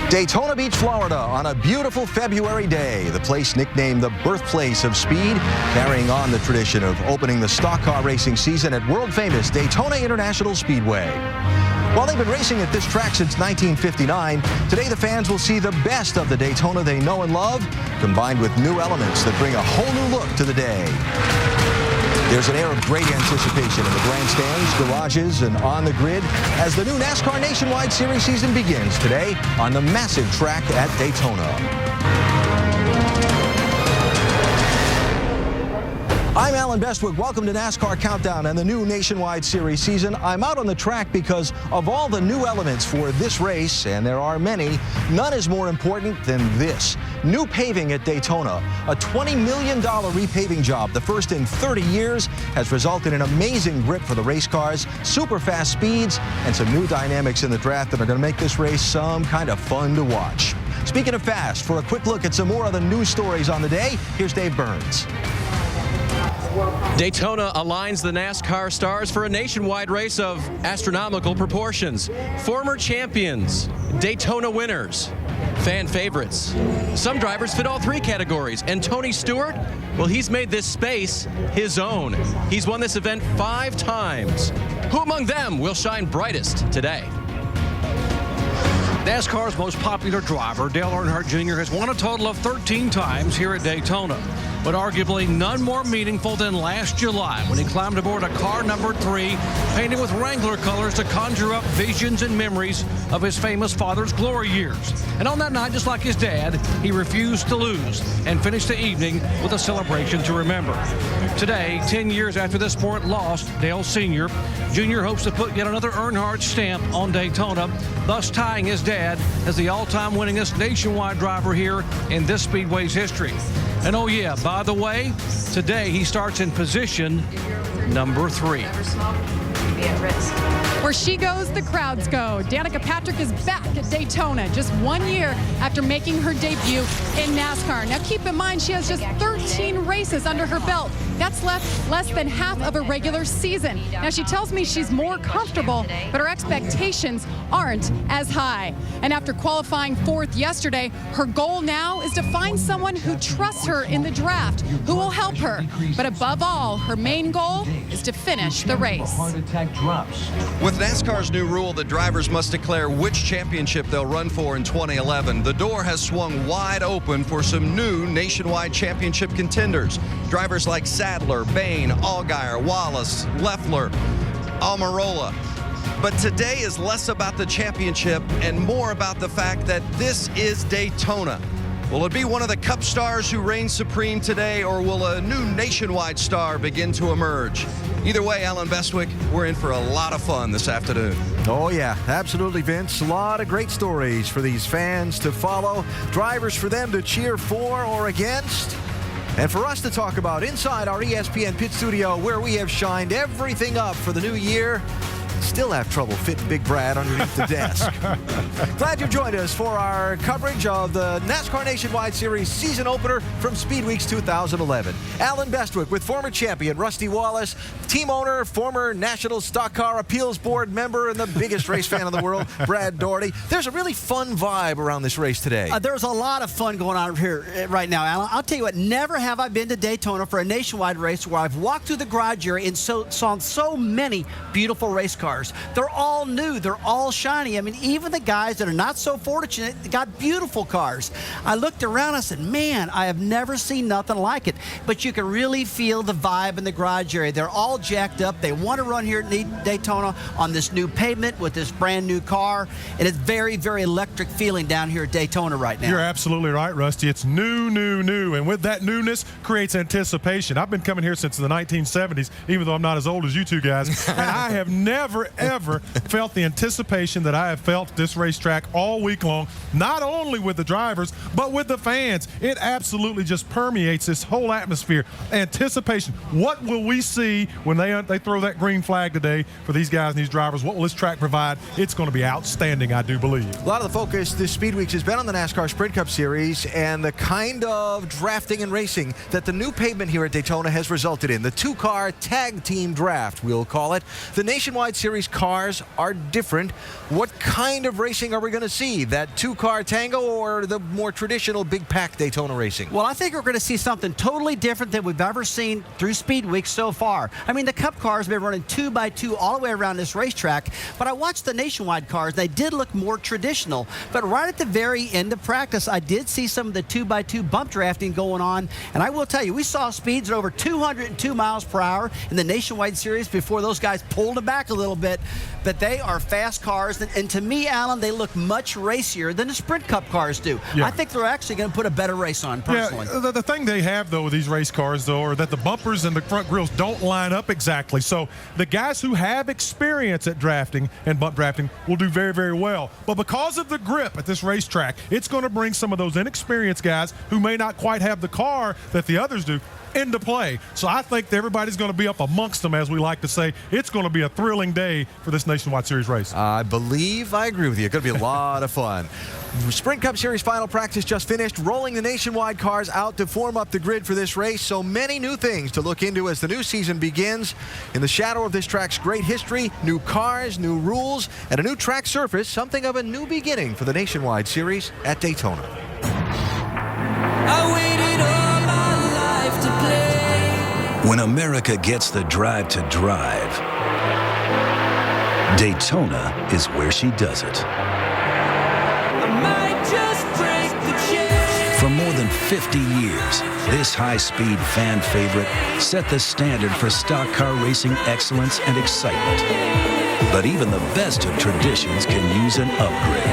Daytona Beach, Florida, on a beautiful February day. The place nicknamed the birthplace of speed, carrying on the tradition of opening the stock car racing season at world-famous Daytona International Speedway. While they've been racing at this track since 1959, today the fans will see the best of the Daytona they know and love, combined with new elements that bring a whole new look to the day. There's an air of great anticipation in the grandstands, garages, and on the grid as the new NASCAR Nationwide Series season begins today on the massive track at Daytona. I'm Alan Bestwick. Welcome to NASCAR Countdown and the new Nationwide Series season. I'm out on the track because of all the new elements for this race, and there are many, none is more important than this. New paving at Daytona. A $20 million repaving job, the first in 30 years, has resulted in amazing grip for the race cars, super fast speeds, and some new dynamics in the draft that are going to make this race some kind of fun to watch. Speaking of fast, for a quick look at some more of the news stories on the day, here's Dave Burns. Daytona aligns the NASCAR stars for a nationwide race of astronomical proportions. Former champions, Daytona winners, fan favorites. Some drivers fit all three categories, and Tony Stewart, well, he's made this space his own. He's won this event 5 times. Who among them will shine brightest today? NASCAR's most popular driver, Dale Earnhardt Jr., has won a total of 13 times here at Daytona. But arguably none more meaningful than last July when he climbed aboard a car number 3, painted with Wrangler colors to conjure up visions and memories of his famous father's glory years. And on that night, just like his dad, he refused to lose and finished the evening with a celebration to remember. Today, 10 years after the sport lost Dale Sr., Jr. hopes to put yet another Earnhardt stamp on Daytona, thus tying his dad as the all-time winningest nationwide driver here in this speedway's history. And oh yeah, by the way, today he starts in position number 3. Where she goes, the crowds go. Danica Patrick is back at Daytona just 1 year after making her debut in NASCAR. Now keep in mind, she has just 13 races under her belt. That's less than half of a regular season. Now she tells me she's more comfortable, but her expectations aren't as high. And after qualifying 4th yesterday, her goal now is to find someone who trusts her in the draft, who will help her. But above all, her main goal is to finish the race. With NASCAR's new rule that drivers must declare which championship they'll run for in 2011, the door has swung wide open for some new nationwide championship contenders. Drivers like Sadler, Bain, Allgaier, Wallace, Leffler, Almirola. But today is less about the championship and more about the fact that this is Daytona. Will it be one of the Cup stars who reigns supreme today, or will a new nationwide star begin to emerge? Either way, Alan Bestwick, we're in for a lot of fun this afternoon. Oh, yeah, absolutely, Vince. A lot of great stories for these fans to follow, drivers for them to cheer for or against, and for us to talk about inside our ESPN pit studio, where we have shined everything up for the new year. Still have trouble fitting Big Brad underneath the desk. Glad you joined us for our coverage of the NASCAR Nationwide Series season opener from Speed Weeks 2011. Alan Bestwick with former champion Rusty Wallace, team owner, former National Stock Car Appeals Board member, and the biggest race fan in the world, Brad Doherty. There's a really fun vibe around this race today. There's a lot of fun going on here right now, Alan. I'll tell you what, never have I been to Daytona for a nationwide race where I've walked through the garage area and saw so many beautiful race cars. They're all new. They're all shiny. I mean, even the guys that are not so fortunate got beautiful cars. I looked around, I said, man, I have never seen nothing like it. But you can really feel the vibe in the garage area. They're all jacked up. They want to run here at Daytona on this new pavement with this brand new car. And it's very, very electric feeling down here at Daytona right now. You're absolutely right, Rusty. It's new. And with that newness creates anticipation. I've been coming here since the 1970s, even though I'm not as old as you two guys. And I have never, ever felt the anticipation that I have felt at this racetrack all week long, not only with the drivers, but with the fans. It absolutely just permeates this whole atmosphere. Anticipation. What will we see when they throw that green flag today for these guys and these drivers? What will this track provide? It's going to be outstanding, I do believe. A lot of the focus this Speed Weeks has been on the NASCAR Sprint Cup Series and the kind of drafting and racing that the new pavement here at Daytona has resulted in. The 2-car tag team draft, we'll call it. The Nationwide Series Series cars are different. What kind of racing are we going to see? That two-car tango or the more traditional big pack Daytona racing? Well, I think we're going to see something totally different than we've ever seen through Speed Week so far. I mean, the Cup cars have been running 2x2 all the way around this racetrack, but I watched the Nationwide cars. They did look more traditional, but right at the very end of practice, I did see some of the 2x2 bump drafting going on, and I will tell you, we saw speeds at over 202 miles per hour in the Nationwide Series before those guys pulled it back a little bit, but they are fast cars, and to me, Alan, they look much racier than the Sprint Cup cars do. Yeah. I think they're actually going to put a better race on, personally. Yeah, the thing they have, though, with these race cars, though, are that the bumpers and the front grills don't line up exactly. So the guys who have experience at drafting and bump drafting will do very, very well. But because of the grip at this racetrack, it's going to bring some of those inexperienced guys who may not quite have the car that the others do into play. So I think that everybody's going to be up amongst them, as we like to say. It's going to be a thrilling day for this Nationwide Series race. I believe I agree with you. It's going to be a lot of fun. Sprint Cup Series final practice just finished, rolling the Nationwide cars out to form up the grid for this race. So many new things to look into as the new season begins. In the shadow of this track's great history, new cars, new rules, and a new track surface, something of a new beginning for the Nationwide Series at Daytona. I waited all my life to play. When America gets the drive to drive, Daytona is where she does it. I might just break the chain. For more than 50 years, this high-speed fan favorite set the standard for stock car racing excellence and excitement. But even the best of traditions can use an upgrade.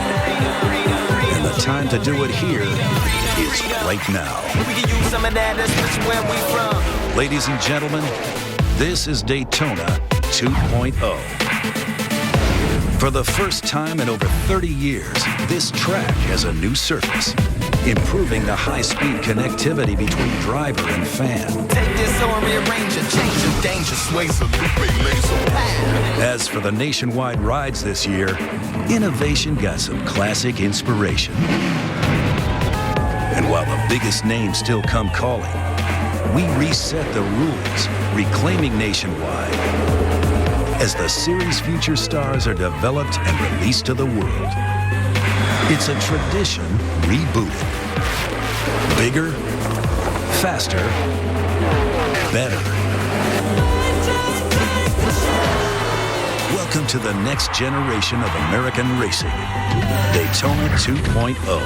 And the time to do it here is right now. We can use some of that, that's where we from. Ladies and gentlemen, this is Daytona 2.0. For the first time in over 30 years, this track has a new surface, improving the high-speed connectivity between driver and fan. Take this or rearrange it, change the danger, sway some laser. As for the Nationwide rides this year, innovation got some classic inspiration. And while the biggest names still come calling, we reset the rules, reclaiming Nationwide as the series' future stars are developed and released to the world. It's a tradition rebooted. Bigger, faster, better. Welcome to the next generation of American racing, Daytona 2.0.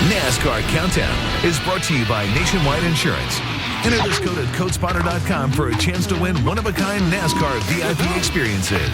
NASCAR Countdown is brought to you by Nationwide Insurance. Enter this code at CodeSpotter.com for a chance to win one-of-a-kind NASCAR VIP experiences.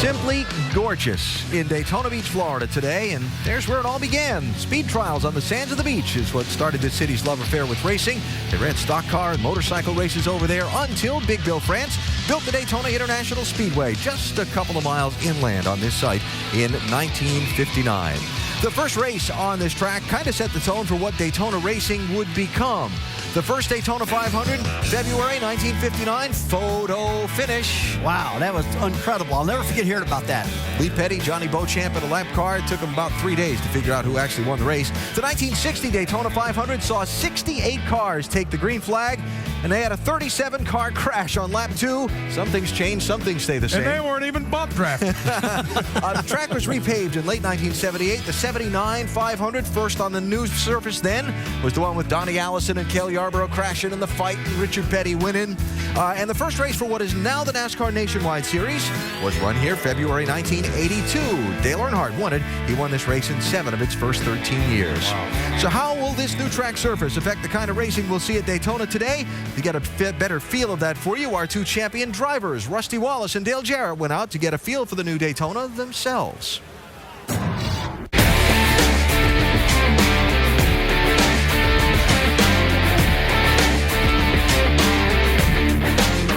Simply gorgeous in Daytona Beach, Florida today, and there's where it all began. Speed trials on the sands of the beach is what started this city's love affair with racing. They ran stock car and motorcycle races over there until Big Bill France built the Daytona International Speedway just a couple of miles inland on this site in 1959. The first race on this track kind of set the tone for what Daytona racing would become. The first Daytona 500, February 1959, photo finish. Wow, that was incredible. I'll never forget hearing about that. Lee Petty, Johnny Beauchamp in a lap car. It took them about 3 days to figure out who actually won the race. The 1960 Daytona 500 saw 68 cars take the green flag, and they had a 37-car crash on lap 2. Some things change, some things stay the same. And they weren't even bump drafted. The track was repaved in late 1978. The 79 500, first on the new surface then, was the one with Donnie Allison and Cale Yarborough crashing in the fight and Richard Petty winning. And the first race for what is now the NASCAR Nationwide Series was run here February 1982. Dale Earnhardt won it. He won this race in 7 of its first 13 years. Wow. So how will this new track surface affect the kind of racing we'll see at Daytona today? To get a better feel of that for you, our two champion drivers, Rusty Wallace and Dale Jarrett, went out to get a feel for the new Daytona themselves.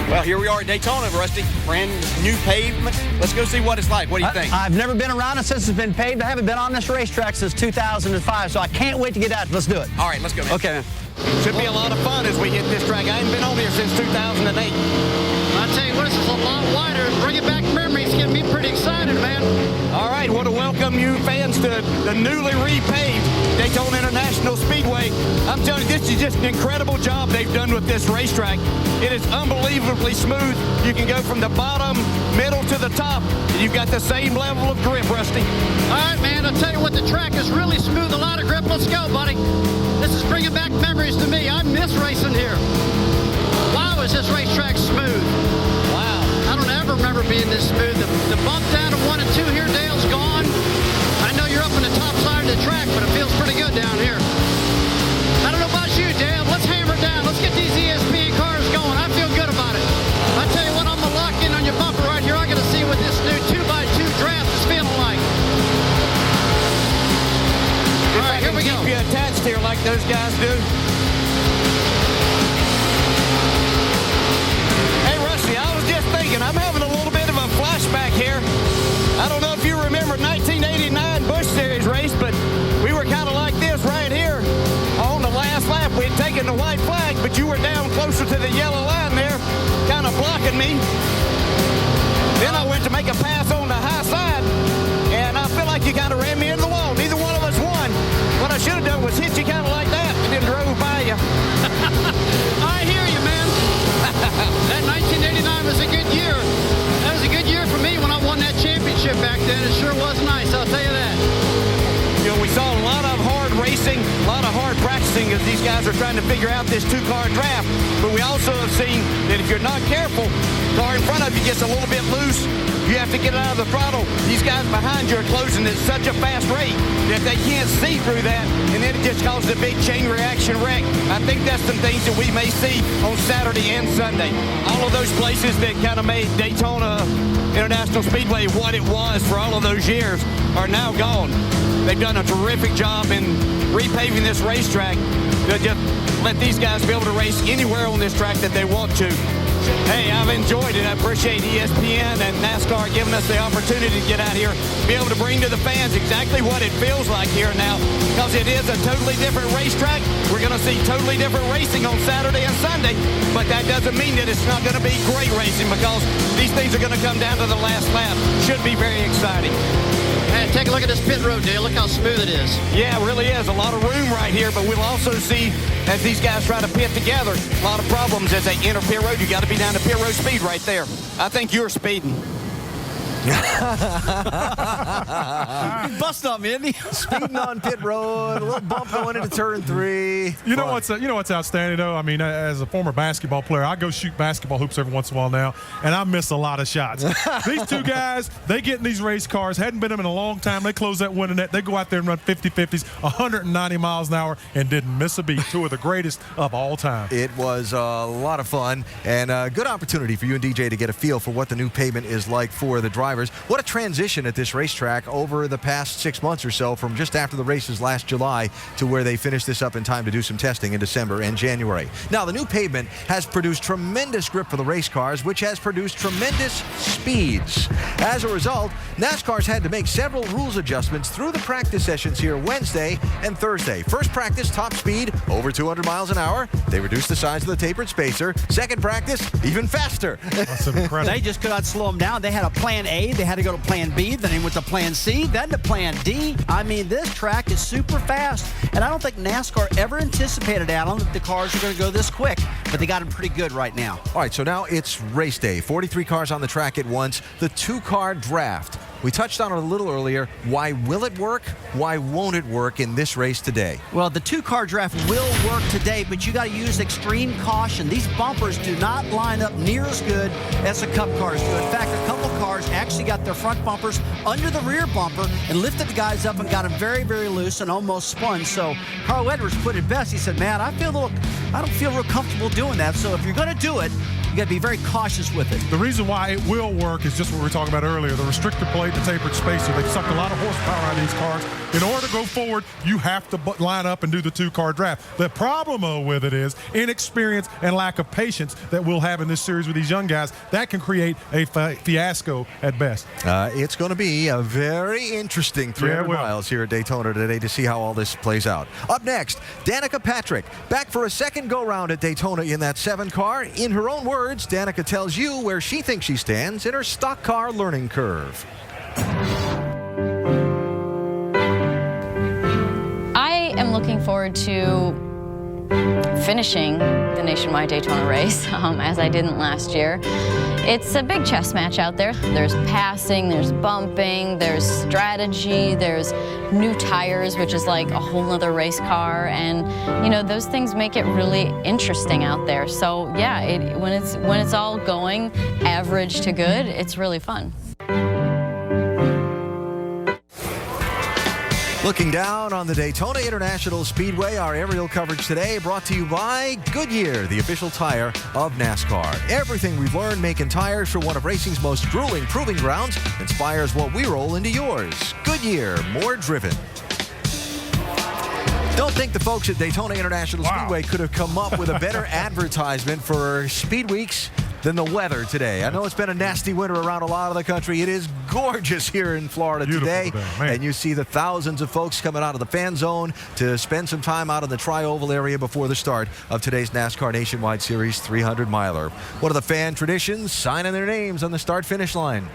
Well, here we are at Daytona, Rusty. Brand new pavement. Let's go see what it's like. What do you think? I've never been around it since it's been paved. I haven't been on this racetrack since 2005, so I can't wait to get out. Let's do it. All right, let's go, man. Okay, man. Should be a lot of fun as we hit this track. I haven't been over here since 2008. I tell you what, this is a lot wider. Bringing back memories, getting me pretty excited. excited, man. All right, want to welcome you fans to the newly repaved Daytona International Speedway. I'm telling you, this is just an incredible job they've done with this racetrack. It is unbelievably smooth. You can go from the bottom, middle to the top. You've got the same level of grip, Rusty. All right, man, I'll tell you what, the track is really smooth, a lot of grip. Let's go, buddy. This is bringing back memories to me. I miss racing here. Wow, is this racetrack smooth. Wow. I don't ever remember being this smooth. The bump down to 1 and 2 here, Dale's gone. I know you're up on the top side of the track, but it feels pretty good down here. I don't know about you, Dale. Let's hammer down. Let's get these ESPN cars going. I feel good about it. I tell you what, I'm going to lock in on your bumper right here. I got to see what this new 2x2 draft is feeling like. All right, here we go. Keep you attached here like those guys do. Hey, Rusty, I was just thinking, I'm having a little bit of a flashback here. I don't know if you remember 1989 Busch Series race, but we were kind of like this right here. On the last lap, we had taken the white flag, but you were down closer to the yellow line there, kind of blocking me. Then I went to make a pass on the high side, and I feel like you kind of ran me into the wall. Neither one of us won. What I should have done was hit you kind of like that and then drove by you. I hear you, man. That 1989 was a good year. That was a good year for me when I won that championship back then. It sure was nice, I'll tell you that. You know, we saw a lot of hard racing, a lot of hard practicing as these guys are trying to figure out this two-car draft. But we also have seen that if you're not careful, the car in front of you gets a little bit loose. You have to get out of the throttle. These guys behind you are closing at such a fast rate that they can't see through that, and then it just causes a big chain reaction wreck. I think that's some things that we may see on Saturday and Sunday. All of those places that kind of made Daytona International Speedway what it was for all of those years are now gone. They've done a terrific job in repaving this racetrack to just let these guys be able to race anywhere on this track that they want to. Hey, I've enjoyed it. I appreciate ESPN and NASCAR giving us the opportunity to get out here, be able to bring to the fans exactly what it feels like here now, because it is a totally different racetrack. We're going to see totally different racing on Saturday and Sunday, but that doesn't mean that it's not going to be great racing, because these things are going to come down to the last lap. Should be very exciting. Man, take a look at this pit road, Dale. Look how smooth it is. Yeah, it really is. A lot of room right here, but we'll also see, as these guys try to pit together, a lot of problems as they enter pit road. You got to be down to pit road speed right there. I think you're speeding. Bust on me, isn't he? Speeding on pit road, a little bump going into turn 3. You know what's outstanding though? I mean, as a former basketball player, I go shoot basketball hoops every once in a while now, and I miss a lot of shots. These two guys, they get in these race cars, hadn't been in them in a long time. They close that winning net. They go out there and run 50-50s, 190 miles an hour, and didn't miss a beat. Two of the greatest of all time. It was a lot of fun and a good opportunity for you and DJ to get a feel for what the new pavement is like for the drivers. What a transition at this racetrack over the past 6 months or so, from just after the races last July to where they finished this up in time to do some testing in December and January. Now, the new pavement has produced tremendous grip for the race cars, which has produced tremendous speeds. As a result, NASCAR's had to make several rules adjustments through the practice sessions here Wednesday and Thursday. First practice, top speed, over 200 miles an hour. They reduced the size of the tapered spacer. Second practice, even faster. That's incredible. They just could not slow them down. They had a plan A. They had to go to plan B. Then they went to plan C. Then to plan D. I mean, this track is super fast. And I don't think NASCAR ever anticipated, Alan, that the cars are going to go this quick. But they got them pretty good right now. All right, so now it's race day. 43 cars on the track at once. The two-car draft. We touched on it a little earlier. Why will it work? Why won't it work in this race today? Well, the two-car draft will work today, but you got to use extreme caution. These bumpers do not line up near as good as the Cup cars do. In fact, a couple cars actually got their front bumpers under the rear bumper and lifted the guys up and got them very, very loose and almost spun. So Carl Edwards put it best. He said, man, I don't feel real comfortable doing that. So if you're going to do it, you got to be very cautious with it. The reason why it will work is just what we were talking about earlier. The restrictor plate, the tapered spacer, they sucked a lot of horsepower out of these cars. In order to go forward, you have to line up and do the two-car draft. The problem with it is inexperience and lack of patience that we'll have in this series with these young guys. That can create a fiasco at best. It's going to be a very interesting 300 miles here at Daytona today to see how all this plays out. Up next, Danica Patrick, back for a second go-round at Daytona in that 7 car. In her own words, Danica tells you where she thinks she stands in her stock car learning curve. forward to finishing the Nationwide Daytona race, as I didn't last year. It's a big chess match out there. There's passing, there's bumping, there's strategy, there's new tires, which is like a whole nother race car, and you know, those things make it really interesting out there. So yeah, when it's all going average to good, it's really fun. Looking down on the Daytona International Speedway, our aerial coverage today brought to you by Goodyear, the official tire of NASCAR. Everything we've learned making tires for one of racing's most grueling proving grounds inspires what we roll into yours. Goodyear, more driven. Don't think the folks at Daytona International Speedway could have come up with a better advertisement for Speed Weeks than the weather today. I know it's been a nasty winter around a lot of the country. It is gorgeous here in Florida today. And you see the thousands of folks coming out of the fan zone to spend some time out in the Tri-Oval area before the start of today's NASCAR Nationwide Series 300-miler. One of the fan traditions, signing their names on the start-finish line.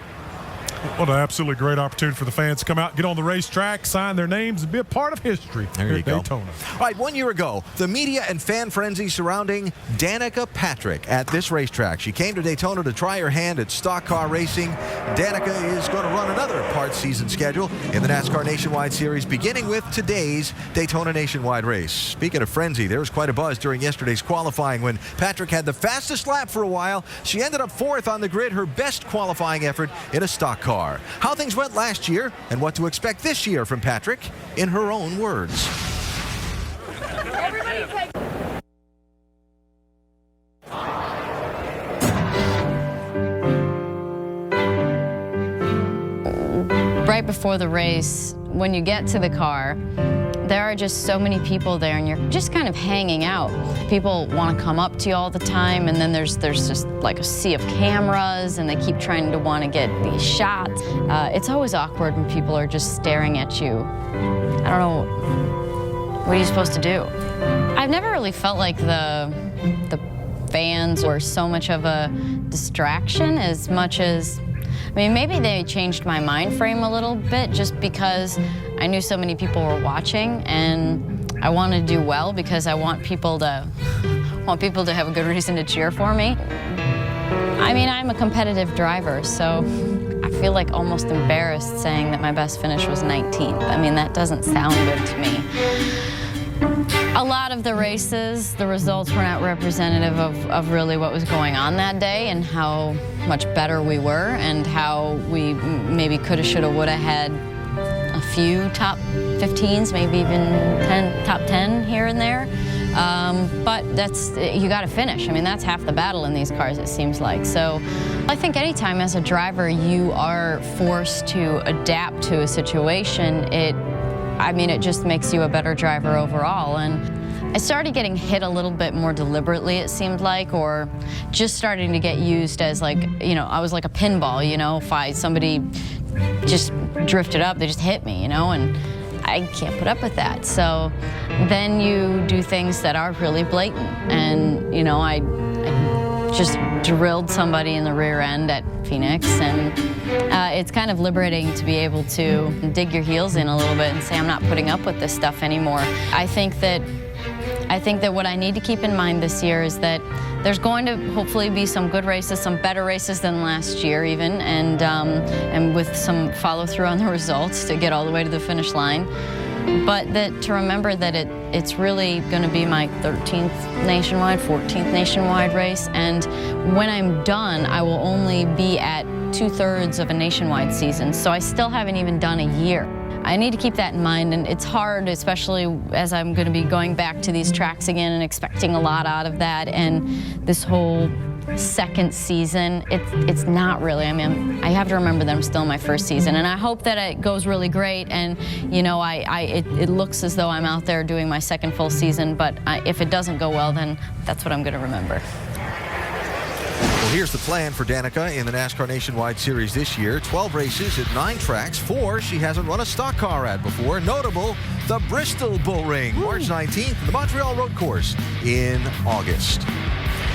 What an absolutely great opportunity for the fans to come out, get on the racetrack, sign their names, and be a part of history here at Daytona. All right, 1 year ago, the media and fan frenzy surrounding Danica Patrick at this racetrack. She came to Daytona to try her hand at stock car racing. Danica is going to run another part season schedule in the NASCAR Nationwide Series, beginning with today's Daytona Nationwide race. Speaking of frenzy, there was quite a buzz during yesterday's qualifying when Patrick had the fastest lap for a while. She ended up fourth on the grid, her best qualifying effort in a stock car. How things went last year and what to expect this year from Patrick in her own words. Right before the race, when you get to the car, there are just so many people there and you're just kind of hanging out. People want to come up to you all the time, and then there's just like a sea of cameras and they keep trying to want to get these shots. It's always awkward when people are just staring at you. I don't know, what are you supposed to do? I've never really felt like the fans were so much of a distraction as much as, I mean, maybe they changed my mind frame a little bit just because I knew so many people were watching, and I wanted to do well because I want people to have a good reason to cheer for me. I mean, I'm a competitive driver, so I feel like almost embarrassed saying that my best finish was 19th. I mean, that doesn't sound good to me. A lot of the races, the results were not representative of really what was going on that day and how much better we were and how we maybe coulda, shoulda, woulda had a few top 15s, maybe even top 10 here and there. But you gotta finish. I mean, that's half the battle in these cars, it seems like. So I think anytime as a driver you are forced to adapt to a situation, it just makes you a better driver overall. And I started getting hit a little bit more deliberately, it seemed like, or just starting to get used as like, I was like a pinball, if somebody just drifted up, they just hit me, and I can't put up with that. So then you do things that are really blatant, and I just drilled somebody in the rear end at Phoenix, and it's kind of liberating to be able to dig your heels in a little bit and say, I'm not putting up with this stuff anymore. I think that what I need to keep in mind this year is that there's going to hopefully be some good races, some better races than last year even, and with some follow through on the results to get all the way to the finish line. But to remember that it's really going to be my 13th nationwide, 14th nationwide race, and when I'm done, I will only be at 2/3 of a nationwide season, so I still haven't even done a year. I need to keep that in mind, and it's hard, especially as I'm going to be going back to these tracks again and expecting a lot out of that, and this whole second season, it's not really. I mean, I have to remember that I'm still in my first season, and I hope that it goes really great, and it looks as though I'm out there doing my second full season, but if it doesn't go well, then that's what I'm going to remember. Well, here's the plan for Danica in the NASCAR Nationwide Series this year. 12 races at 9 tracks, 4 she hasn't run a stock car at before. Notable, the Bristol Bull Ring, March 19th, the Montreal Road Course in August.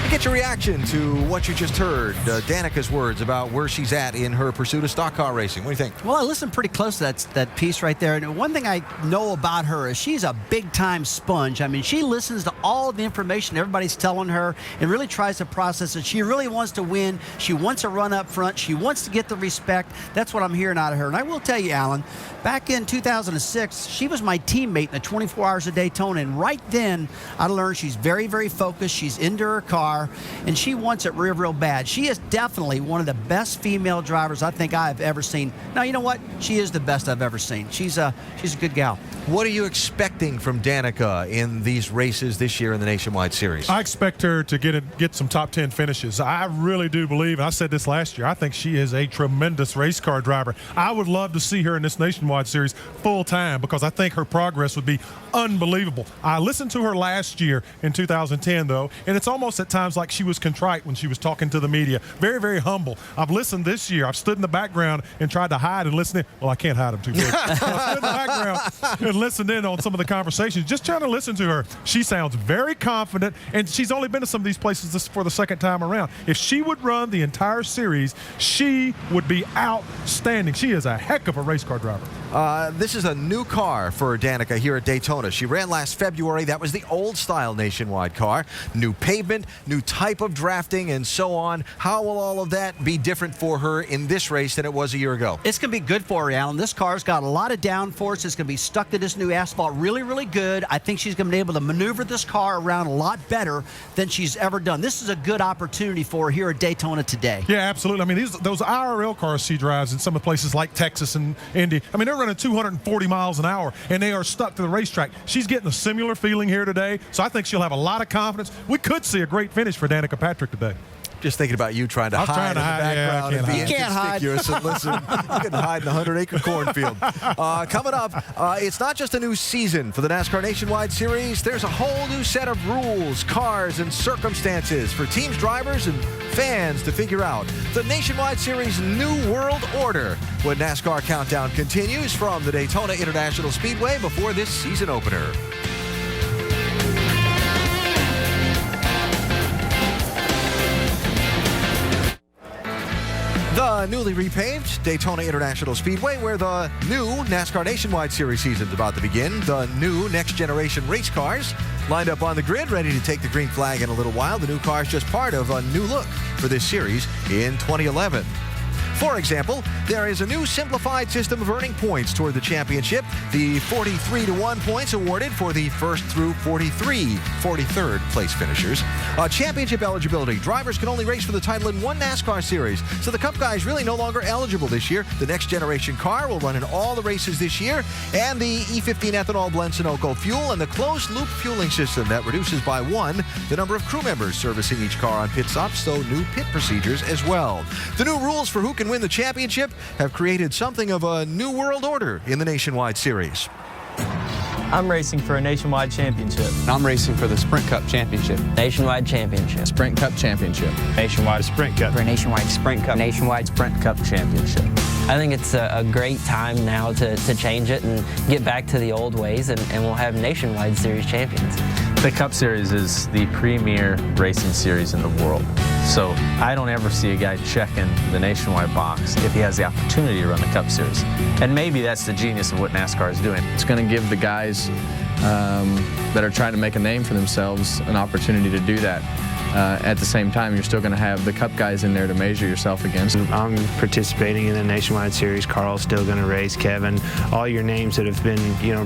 Get your reaction to what you just heard, Danica's words about where she's at in her pursuit of stock car racing. What do you think? Well, I listened pretty close to that piece right there. And one thing I know about her is she's a big-time sponge. I mean, she listens to all the information everybody's telling her and really tries to process it. She really wants to win. She wants to run up front. She wants to get the respect. That's what I'm hearing out of her. And I will tell you, Alan, back in 2006, she was my teammate in the 24 Hours of Daytona. And right then, I learned she's very, very focused. She's into her car, and she wants it real, real bad. She is definitely one of the best female drivers I think I've ever seen. Now, you know what? She is the best I've ever seen. She's a good gal. What are you expecting from Danica in these races this year in the Nationwide Series? I expect her to get some top 10 finishes. I really do believe, and I said this last year, I think she is a tremendous race car driver. I would love to see her in this Nationwide Series full time because I think her progress would be unbelievable. I listened to her last year in 2010, though, and it's almost at times like she was contrite when she was talking to the media. Very, very humble. I've listened this year. I've stood in the background and tried to hide and listen in. Well, I can't hide them too big. I stood in the background and listened in on some of the conversations, just trying to listen to her. She sounds very confident, and she's only been to some of these places for the second time around. If she would run the entire series, she would be outstanding. She is a heck of a race car driver. This is a new car for Danica here at Daytona. She ran last February. That was the old-style Nationwide car. New pavement, new type of drafting, and so on. How will all of that be different for her in this race than it was a year ago? It's going to be good for her, Alan. This car's got a lot of downforce. It's going to be stuck to this new asphalt really, really good. I think she's going to be able to maneuver this car around a lot better than she's ever done. This is a good opportunity for her here at Daytona today. Yeah, absolutely. I mean, those IRL cars she drives in some of the places like Texas and Indy, I mean, they're running 240 miles an hour, and they are stuck to the racetrack. She's getting a similar feeling here today, so I think she'll have a lot of confidence. We could see a great finish for Danica Patrick today. Just thinking about you trying to hide in the background and be inconspicuous. And listen, you can hide in a 100-acre cornfield. Coming up, it's not just a new season for the NASCAR Nationwide Series. There's a whole new set of rules, cars, and circumstances for teams, drivers, and fans to figure out. The Nationwide Series New World Order when NASCAR Countdown continues from the Daytona International Speedway before this season opener. The newly repaved Daytona International Speedway, where the new NASCAR Nationwide Series season is about to begin. The new next-generation race cars lined up on the grid, ready to take the green flag in a little while. The new car is just part of a new look for this series in 2011. For example, there is a new simplified system of earning points toward the championship. The 43-1 points awarded for the first through 43rd place finishers. Championship eligibility. Drivers can only race for the title in one NASCAR series. So the Cup guys really no longer eligible this year. The next generation car will run in all the races this year. And the E15 ethanol blend Sunoco fuel and the closed-loop fueling system that reduces by 1 the number of crew members servicing each car on pit stops, so new pit procedures as well. The new rules for who can win the championship have created something of a new world order in the Nationwide Series. I'm racing for a Nationwide Championship. I'm racing for the Sprint Cup Championship. Nationwide Championship. Sprint Cup Championship. Nationwide Sprint Cup. For a Nationwide Sprint Cup. Nationwide Sprint Cup Championship. I think it's a great time now to change it and get back to the old ways, and we'll have Nationwide Series champions. The Cup Series is the premier racing series in the world. So I don't ever see a guy checking the Nationwide box if he has the opportunity to run the Cup Series. And maybe that's the genius of what NASCAR is doing. It's going to give the guys that are trying to make a name for themselves an opportunity to do that. At the same time, you're still going to have the Cup guys in there to measure yourself against. I'm participating in the Nationwide Series. Carl's still going to race. Kevin, all your names that have been,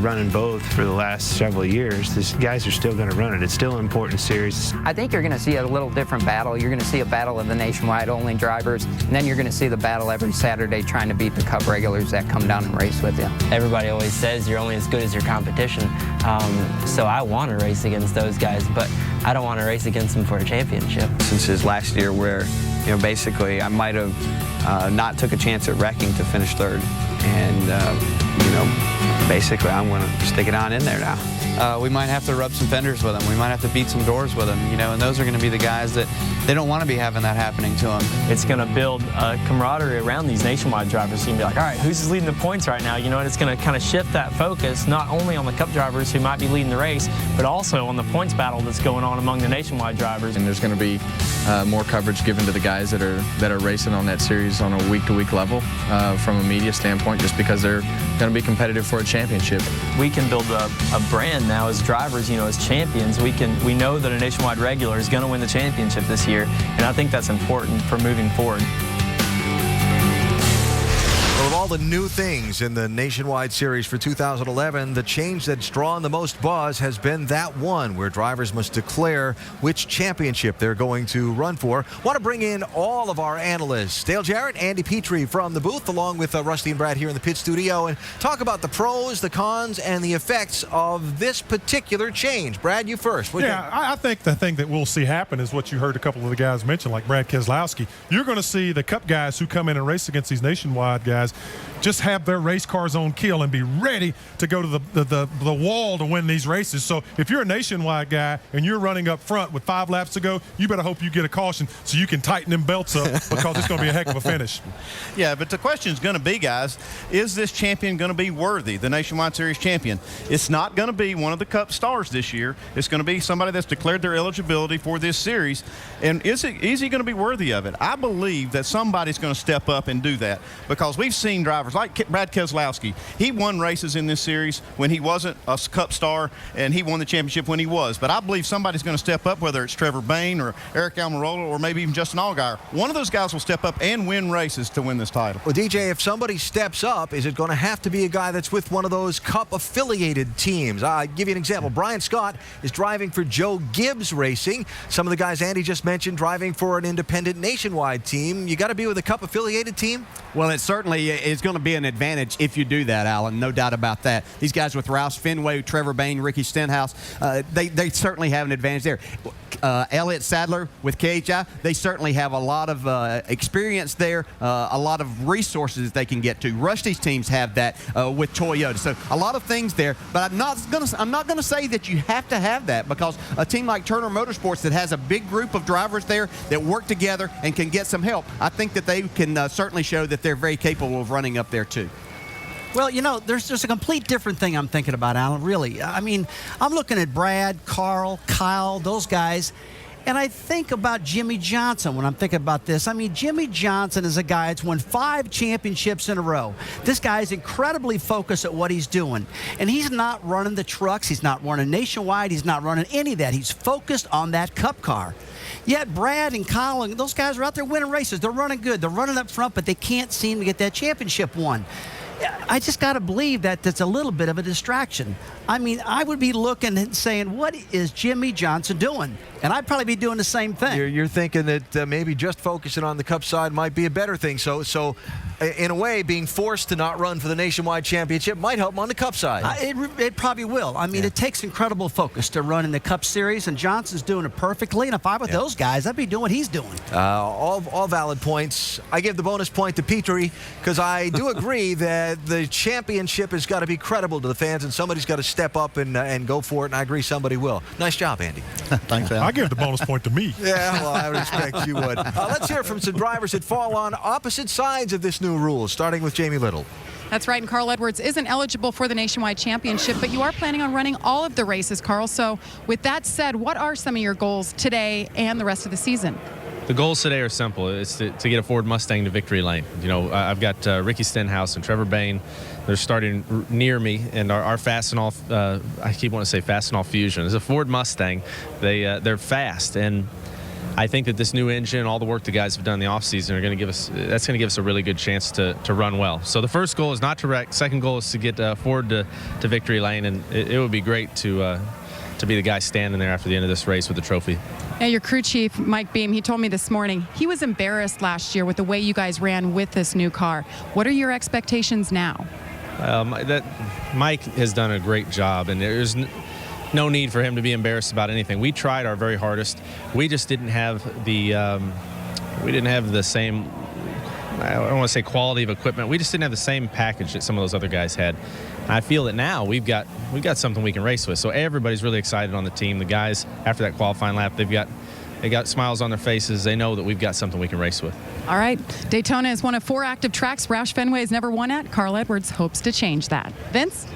running both for the last several years. These guys are still going to run it. It's still an important series. I think you're going to see a little different battle. You're going to see a battle of the Nationwide only drivers, and then you're going to see the battle every Saturday trying to beat the Cup regulars that come down and race with you. Everybody always says you're only as good as your competition. So I want to race against those guys, but I don't want to race against them for a championship. Since his last year where, basically I might have not took a chance at wrecking to finish third. And, basically I'm going to stick it on in there now. we might have to rub some fenders with them. We might have to beat some doors with them, and those are going to be the guys that they don't want to be having that happening to them. It's going to build a camaraderie around these nationwide drivers. You can be like, all right, who's leading the points right now? And it's going to kind of shift that focus, not only on the Cup drivers who might be leading the race, but also on the points battle that's going on among the nationwide drivers. And there's going to be more coverage given to the guys that are racing on that series on a week-to-week level from a media standpoint, just because they're going to be competitive for a championship. We can build a brand now as drivers, as champions. We know that a nationwide regular is going to win the championship this year, and I think that's important for moving forward. Well, of all the new things in the Nationwide Series for 2011, the change that's drawn the most buzz has been that one where drivers must declare which championship they're going to run for. Want to bring in all of our analysts, Dale Jarrett, Andy Petrie from the booth, along with Rusty and Brad here in the pit studio, and talk about the pros, the cons, and the effects of this particular change. Brad, you first. I think the thing that we'll see happen is what you heard a couple of the guys mention, like Brad Keselowski. You're going to see the Cup guys who come in and race against these nationwide guys just have their race cars on kill and be ready to go to the wall to win these races. So if you're a nationwide guy and you're running up front with 5 laps to go, you better hope you get a caution so you can tighten them belts up, because it's going to be a heck of a finish. Yeah, but the question is going to be, guys, is this champion going to be worthy, the Nationwide Series champion? It's not going to be one of the Cup stars this year. It's going to be somebody that's declared their eligibility for this series. And is he going to be worthy of it? I believe that somebody's going to step up and do that, because we've seen drivers like Brad Keselowski. He won races in this series when he wasn't a Cup star, and he won the championship when he was. But I believe somebody's going to step up, whether it's Trevor Bayne or Eric Almirola or maybe even Justin Allgaier. One of those guys will step up and win races to win this title. Well, DJ, if somebody steps up, is it going to have to be a guy that's with one of those Cup-affiliated teams? I'll give you an example. Brian Scott is driving for Joe Gibbs Racing. Some of the guys Andy just mentioned driving for an independent nationwide team. You got to be with a Cup-affiliated team? Well, it certainly is going to be an advantage if you do that, Alan. No doubt about that. These guys with Roush Fenway, Trevor Bayne, Ricky Stenhouse, they certainly have an advantage there. Elliott Sadler with KHI, they certainly have a lot of experience there, a lot of resources they can get to. Rusty's teams have that with Toyota. So a lot of things there, but I'm not going to say that you have to have that, because a team like Turner Motorsports that has a big group of drivers there that work together and can get some help, I think that they can certainly show that they're very capable of running up there too. Well, there's just a complete different thing I'm thinking about, Alan, really. I mean, I'm looking at Brad, Carl, Kyle, those guys, and I think about Jimmy Johnson when I'm thinking about this. I mean, Jimmy Johnson is a guy that's won 5 championships in a row. This guy is incredibly focused at what he's doing, and he's not running the trucks. He's not running nationwide. He's not running any of that. He's focused on that Cup car. Yet Brad and Kyle, and those guys are out there winning races. They're running good. They're running up front, but they can't seem to get that championship won. I just got to believe that that's a little bit of a distraction. I mean, I would be looking and saying, what is Jimmy Johnson doing? And I'd probably be doing the same thing. You're thinking that maybe just focusing on the Cup side might be a better thing. So in a way, being forced to not run for the Nationwide Championship might help him on the Cup side. It probably will. I mean, It takes incredible focus to run in the Cup Series, and Johnson's doing it perfectly. And if I were those guys, I'd be doing what he's doing. All valid points. I give the bonus point to Petrie, because I do agree that the championship has got to be credible to the fans, and somebody's got to step up and go for it, and I agree somebody will. Nice job, Andy. Thanks, Al. I give the bonus point to me. Yeah, well, I would expect you would. Let's hear from some drivers that fall on opposite sides of this new rule, starting with Jamie Little. That's right, and Carl Edwards isn't eligible for the Nationwide Championship, but you are planning on running all of the races, Carl. So with that said, what are some of your goals today and the rest of the season? The goals today are simple. It's to get a Ford Mustang to victory lane. I've got Ricky Stenhouse and Trevor Bayne. They're starting near me, and our Fastenal, I keep wanting to say Fastenal Fusion. It's a Ford Mustang. They're fast, and I think that this new engine, all the work the guys have done in the offseason, are going to give us a really good chance to run well. So the first goal is not to wreck. Second goal is to get Ford to victory lane, and it would be great to be the guy standing there after the end of this race with the trophy. Yeah, your crew chief, Mike Beam, he told me this morning he was embarrassed last year with the way you guys ran with this new car. What are your expectations now? Mike has done a great job, and there's no need for him to be embarrassed about anything. We tried our very hardest. We just didn't have the same I don't want to say quality of equipment. We just didn't have the same package that some of those other guys had. I feel that now we've got something we can race with. So everybody's really excited on the team. The guys, after that qualifying lap, they got smiles on their faces. They know that we've got something we can race with. All right. Daytona is one of 4 active tracks Roush Fenway has never won at. Carl Edwards hopes to change that. Vince?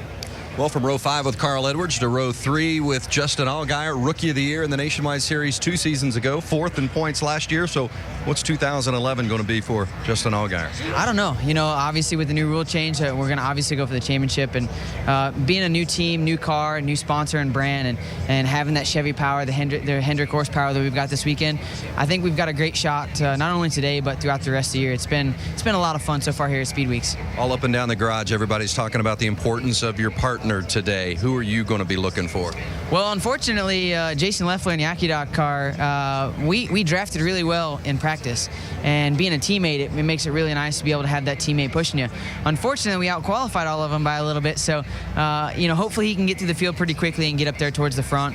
Well, from row 5 with Carl Edwards to row 3 with Justin Allgaier, Rookie of the Year in the Nationwide Series 2 seasons ago, 4th in points last year. So what's 2011 going to be for Justin Allgaier? I don't know. You know, obviously with the new rule change, we're going to obviously go for the championship. And being a new team, new car, new sponsor and brand, and having that Chevy power, the Hendrick horsepower that we've got this weekend, I think we've got a great shot, not only today, but throughout the rest of the year. It's been a lot of fun so far here at Speed Weeks. All up and down the garage, everybody's talking about the importance of your partner today. Who are you going to be looking for? Well, unfortunately, Jason Leffler in the AccuDoc car, we drafted really well in practice. And being a teammate, it makes it really nice to be able to have that teammate pushing you. Unfortunately, we out-qualified all of them by a little bit. So, hopefully he can get through the field pretty quickly and get up there towards the front.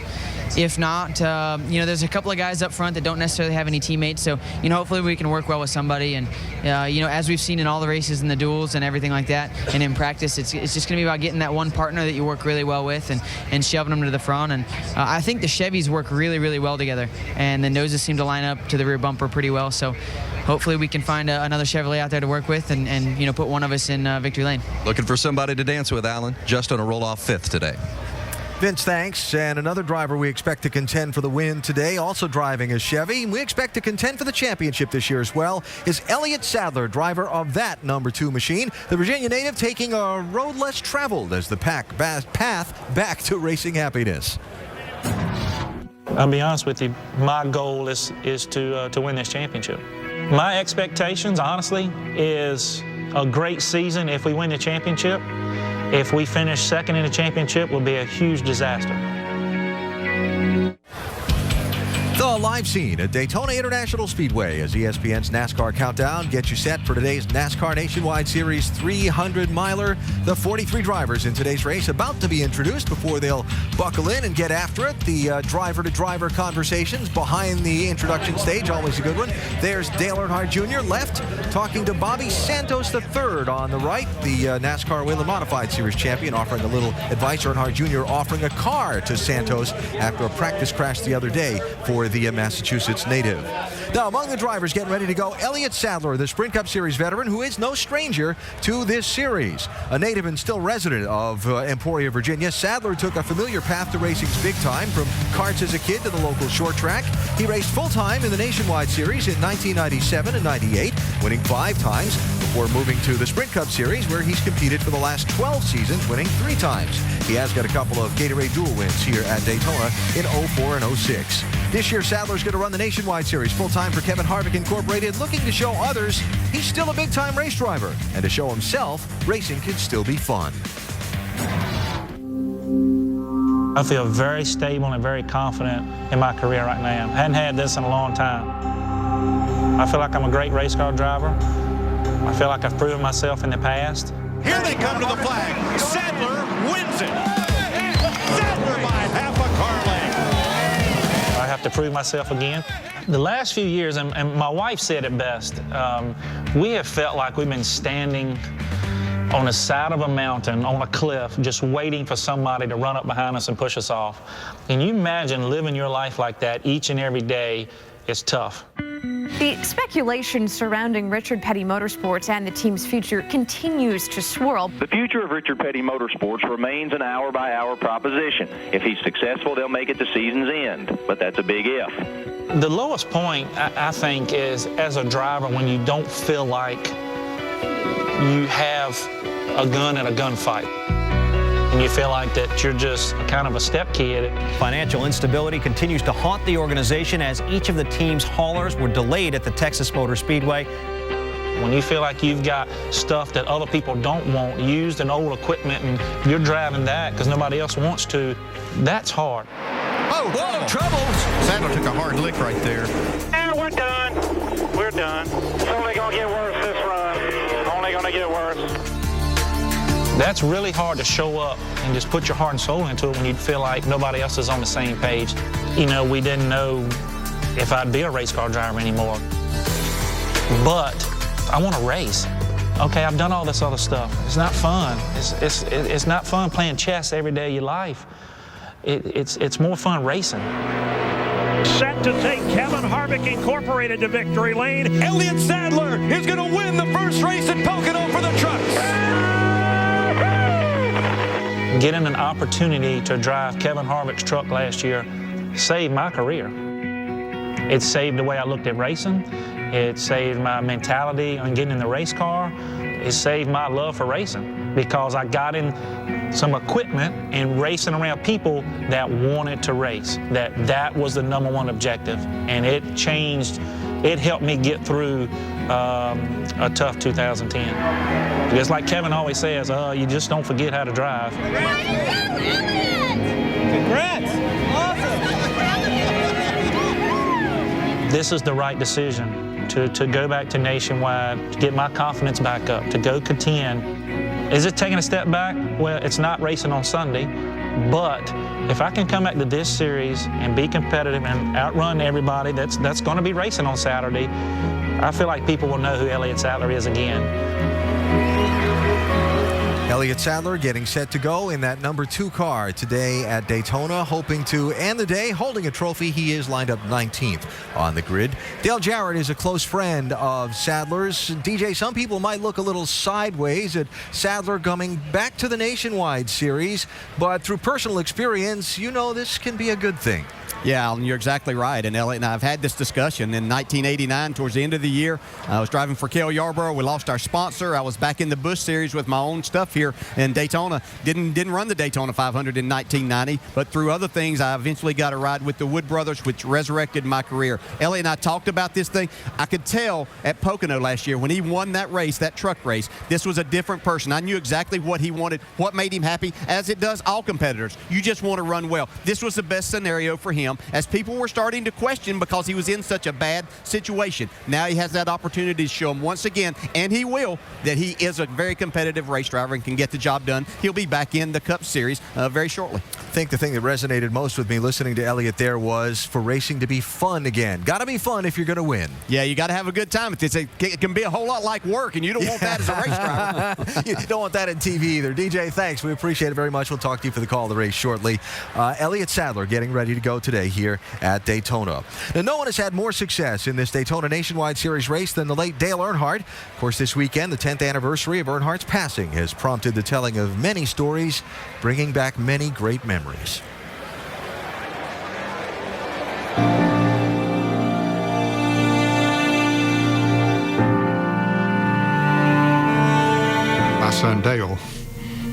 If not, there's a couple of guys up front that don't necessarily have any teammates. So, hopefully we can work well with somebody. And, as we've seen in all the races and the duels and everything like that, and in practice, it's just going to be about getting that one partner that you work really well with and shoving them to the front. And I think the Chevys work really, really well together. And the noses seem to line up to the rear bumper pretty well. So hopefully we can find another Chevrolet out there to work with and put one of us in victory lane. Looking for somebody to dance with, Alan. Just on a roll-off 5th today. Vince, thanks. And another driver we expect to contend for the win today, also driving a Chevy. We expect to contend for the championship this year as well, is Elliott Sadler, driver of that number 2 machine. The Virginia native taking a road less traveled as the path back to racing happiness. I'll be honest with you, my goal is to win this championship. My expectations, honestly, is a great season if we win the championship. If we finish second in the championship, it will be a huge disaster. The live scene at Daytona International Speedway as ESPN's NASCAR Countdown gets you set for today's NASCAR Nationwide Series 300-miler. The 43 drivers in today's race about to be introduced before they'll buckle in and get after it. The driver-to-driver conversations behind the introduction stage, always a good one. There's Dale Earnhardt Jr. left, talking to Bobby Santos III on the right, the NASCAR Whelen Modified Series champion, offering a little advice. Earnhardt Jr. offering a car to Santos after a practice crash the other day for the Massachusetts native. Now, among the drivers getting ready to go, Elliott Sadler, the Sprint Cup Series veteran, who is no stranger to this series. A native and still resident of Emporia, Virginia, Sadler took a familiar path to racing's big time, from karts as a kid to the local short track. He raced full-time in the Nationwide Series in 1997 and 98, winning 5 times before moving to the Sprint Cup Series, where he's competed for the last 12 seasons, winning 3 times. He has got a couple of Gatorade Dual wins here at Daytona in 04 and 06. This year, Sadler's going to run the Nationwide Series full-time for Kevin Harvick Incorporated, looking to show others he's still a big-time race driver, and to show himself racing can still be fun. I feel very stable and very confident in my career right now. I hadn't had this in a long time. I feel like I'm a great race car driver. I feel like I've proven myself in the past. Here they come to the flag. Sadler wins it. Sadler by half a car length. I have to prove myself again. The last few years, and my wife said it best, we have felt like we've been standing on the side of a mountain, on a cliff, just waiting for somebody to run up behind us and push us off. Can you imagine living your life like that each and every day? It's tough. The speculation surrounding Richard Petty Motorsports and the team's future continues to swirl. The future of Richard Petty Motorsports remains an hour-by-hour proposition. If he's successful, they'll make it to season's end, but that's a big if. The lowest point, I think, is as a driver when you don't feel like you have a gun in a gunfight. And you feel like that you're just kind of a step kid. Financial instability continues to haunt the organization as each of the team's haulers were delayed at the Texas Motor Speedway. When you feel like you've got stuff that other people don't want, used and old equipment, and you're driving that because nobody else wants to, that's hard. Oh, whoa, trouble! Sadler took a hard lick right there. And we're done. We're done. It's only going to get worse this run. Only going to get worse. That's really hard to show up and just put your heart and soul into it when you feel like nobody else is on the same page. You know, we didn't know if I'd be a race car driver anymore. But I want to race. Okay, I've done all this other stuff. It's not fun. It's not fun playing chess every day of your life. It's more fun racing. Set to take Kevin Harvick Incorporated to victory lane. Elliott Sadler is going to win the first race at Pocono for the trucks. Getting an opportunity to drive Kevin Harvick's truck last year saved my career. It saved the way I looked at racing. It saved my mentality on getting in the race car. It saved my love for racing because I got in some equipment and racing around people that wanted to race. That was the #1 objective, and it changed. It helped me get through a tough 2010. Just like Kevin always says, you just don't forget how to drive. Congrats! Awesome! This is the right decision to go back to Nationwide, to get my confidence back up, to go contend. Is it taking a step back? Well, it's not racing on Sunday, but if I can come back to this series and be competitive and outrun everybody that's going to be racing on Saturday, I feel like people will know who Elliott Sadler is again. Elliott Sadler getting set to go in that #2 car today at Daytona, hoping to end the day holding a trophy. He is lined up 19th on the grid. Dale Jarrett is a close friend of Sadler's. DJ, some people might look a little sideways at Sadler coming back to the Nationwide Series, but through personal experience, you know this can be a good thing. Yeah, Alan, you're exactly right. And Elliott and I have had this discussion. In 1989, towards the end of the year, I was driving for Cale Yarborough. We lost our sponsor. I was back in the Busch Series with my own stuff here in Daytona. Didn't run the Daytona 500 in 1990, but through other things, I eventually got a ride with the Wood Brothers, which resurrected my career. Elliott and I talked about this thing. I could tell at Pocono last year when he won that race, that truck race, this was a different person. I knew exactly what he wanted, what made him happy, as it does all competitors. You just want to run well. This was the best scenario for him, as people were starting to question because he was in such a bad situation. Now he has that opportunity to show him once again, and he will, that he is a very competitive race driver and can get the job done. He'll be back in the Cup Series very shortly. I think the thing that resonated most with me listening to Elliott there was for racing to be fun again. Got to be fun if you're going to win. Yeah, you got to have a good time. It can be a whole lot like work, and you don't want that as a race driver. You don't want that in TV either. DJ, thanks. We appreciate it very much. We'll talk to you for the call of the race shortly. Elliott Sadler getting ready to go today here at Daytona. Now, no one has had more success in this Daytona Nationwide Series race than the late Dale Earnhardt. Of course, this weekend, the 10th anniversary of Earnhardt's passing has prompted the telling of many stories, bringing back many great memories. My son Dale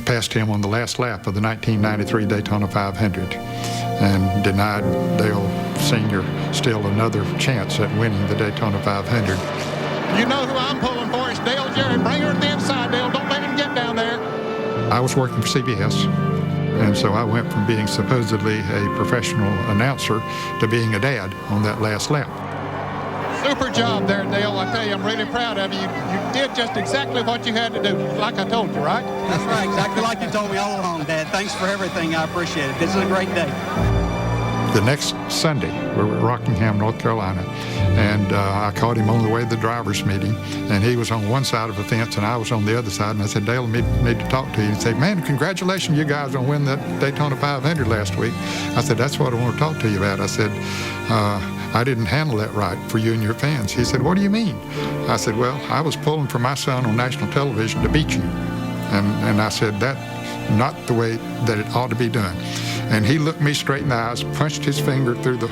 passed him on the last lap of the 1993 Daytona 500 and denied Dale Sr. still another chance at winning the Daytona 500. You know who I'm pulling for. It's Dale Jarrett. Bring her to the inside, Dale. Don't let him get down there. I was working for CBS, and so I went from being supposedly a professional announcer to being a dad on that last lap. Super job there, Dale. I tell you, I'm really proud of you. You did just exactly what you had to do, like I told you, right? That's right, exactly like you told me all along, Dad. Thanks for everything. I appreciate it. This is a great day. The next Sunday, we were at Rockingham, North Carolina, and I caught him on the way to the driver's meeting, and he was on one side of the fence, and I was on the other side, and I said, Dale, I need to talk to you. He said, man, congratulations, you guys on winning that Daytona 500 last week. I said, that's what I want to talk to you about. I said, I didn't handle that right for you and your fans. He said, what do you mean? I said, well, I was pulling for my son on national television to beat you. And I said, that's not the way that it ought to be done. And he looked me straight in the eyes, punched his finger through the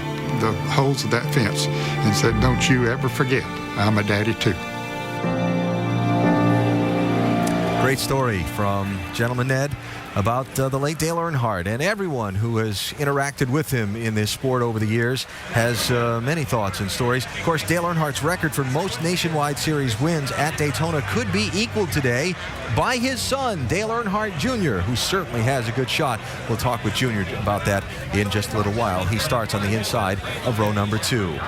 holes of that fence, and said, don't you ever forget, I'm a daddy too. Great story from Gentleman Ned about the late Dale Earnhardt, and everyone who has interacted with him in this sport over the years has many thoughts and stories. Of course, Dale Earnhardt's record for most Nationwide Series wins at Daytona could be equaled today by his son, Dale Earnhardt Jr., who certainly has a good shot. We'll talk with Jr. about that in just a little while. He starts on the inside of row number 2.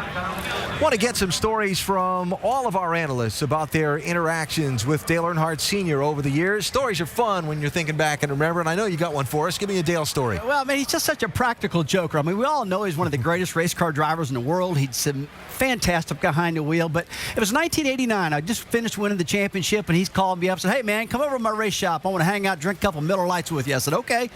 Want to get some stories from all of our analysts about their interactions with Dale Earnhardt Sr. over the years. Stories are fun when you're thinking back and remembering. and I know you got one for us. Give me a Dale story. Well, man, he's just such a practical joker. I mean, we all know he's one of the greatest race car drivers in the world. He's fantastic behind the wheel. But it was 1989. I just finished winning the championship, and he's called me up and said, hey, man, come over to my race shop. I want to hang out, drink a couple Miller Lights with you. I said, okay.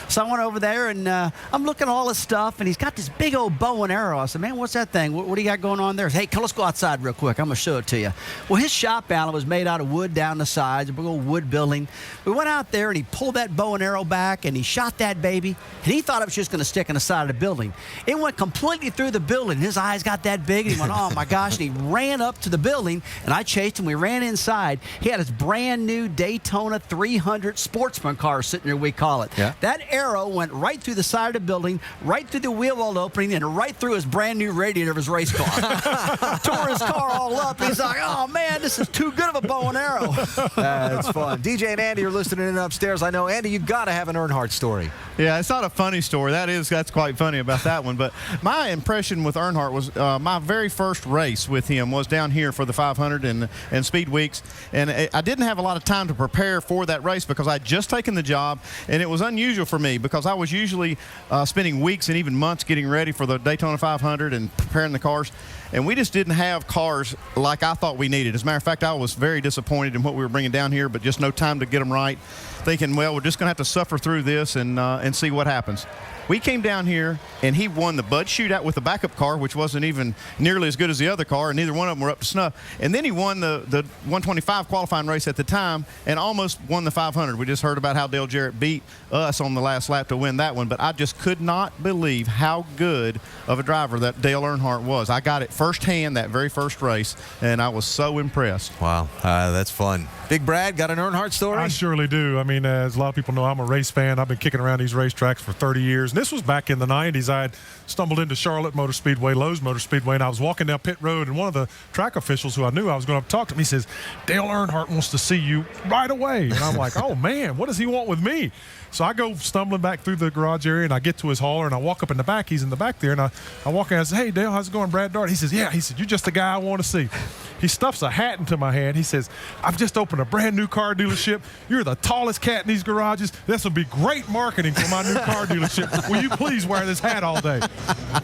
So I went over there, and I'm looking at all his stuff, and he's got this big old bow and arrow. I said, man, what's that thing? What do you got going on there? Hey, let's go outside real quick. I'm going to show it to you. Well, his shop, Alan, was made out of wood down the sides, a big old wood building. We went out there, and he pulled that bow and arrow back, and he shot that baby, and he thought it was just going to stick in the side of the building. It went completely through the building. His eyes got that big, and he went, oh, my gosh, and he ran up to the building, and I chased him. We ran inside. He had his brand new Daytona 300 sportsman car sitting there, we call it. Yeah. That arrow went right through the side of the building, right through the wheel well opening, and right through his brand new radiator of his race car. Tore his car all up. He's like, oh, man, this is too good of a bow and arrow. That's fun. DJ and Andy are listening in upstairs. I know, Andy, you've got to have an Earnhardt story. Yeah, it's not a funny story. That's quite funny about that one. But my impression with Earnhardt was my very first race with him was down here for the 500 and Speed Weeks. And I didn't have a lot of time to prepare for that race because I'd just taken the job. And it was unusual for me because I was usually spending weeks and even months getting ready for the Daytona 500 and preparing the cars. And we just didn't have cars like I thought we needed. As a matter of fact, I was very disappointed in what we were bringing down here, but just no time to get them right. Thinking, well, we're just going to have to suffer through this and see what happens. We came down here, and he won the Bud Shootout with the backup car, which wasn't even nearly as good as the other car, and neither one of them were up to snuff. And then he won the 125 qualifying race at the time and almost won the 500. We just heard about how Dale Jarrett beat us on the last lap to win that one, but I just could not believe how good of a driver that Dale Earnhardt was. I got it firsthand that very first race, and I was so impressed. Wow, that's fun. Big Brad, got an Earnhardt story? I surely do. I mean, as a lot of people know, I'm a race fan. I've been kicking around these racetracks for 30 years. And this was back in the 90s. I had stumbled into Charlotte Motor Speedway, Lowe's Motor Speedway, and I was walking down pit road, and one of the track officials who I knew I was going to talk to me, he says, Dale Earnhardt wants to see you right away. And I'm like, oh, man, what does he want with me? So I go stumbling back through the garage area, and I get to his hauler, and I walk up in the back. He's in the back there, and I walk in and I say, hey, Dale, how's it going, Brad Dart? He says, yeah. He said, you're just the guy I want to see. He stuffs a hat into my hand. He says, I've just opened a brand new car dealership. You're the tallest cat in these garages. This will be great marketing for my new car dealership. Will you please wear this hat all day?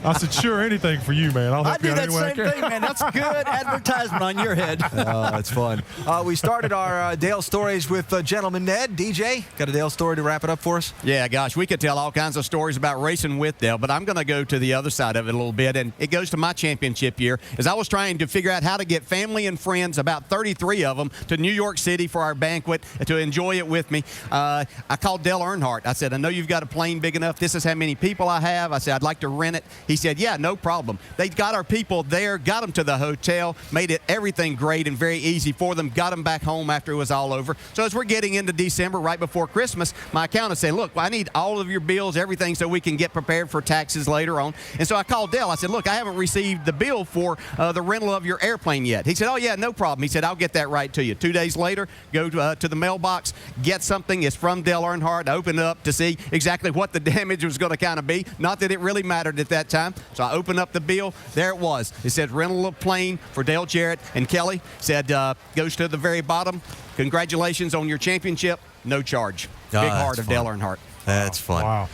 I said, sure, anything for you, man. I'll help you out any way I can. I do that same thing, man. That's good advertisement on your head. Oh, that's fun. We started our Dale stories with Gentleman Ned. DJ, got a Dale story to wrap it up for us? Yeah, gosh, we could tell all kinds of stories about racing with Dale, but I'm going to go to the other side of it a little bit, and it goes to my championship year, as I was trying to figure out how to get family and friends, about 33 of them, to New York City for our banquet to enjoy it with me. I called Dale Earnhardt. I said, I know you've got a plane big enough. This is how many people I have. I said, I'd like to rent it. He said, yeah, no problem. They got our people there, got them to the hotel, made it everything great and very easy for them, got them back home after it was all over. So as we're getting into December, right before Christmas, my accountant said, look, I need all of your bills, everything, so we can get prepared for taxes later on. And so I called Dale. I said, look, I haven't received the bill for the rental of your airplane yet. He said, oh, yeah, no problem. He said, I'll get that right to you. 2 days later, go to the mailbox, get something. It's from Dale Earnhardt. I opened it up to see exactly what the damage was going to kind of be. Not that it really mattered at that time. So I opened up the bill. There it was. It said rental of plane for Dale Jarrett and Kelly. Said goes to the very bottom. Congratulations on your championship. No charge. Big heart of fun. Dale Earnhardt. That's fun. Wow.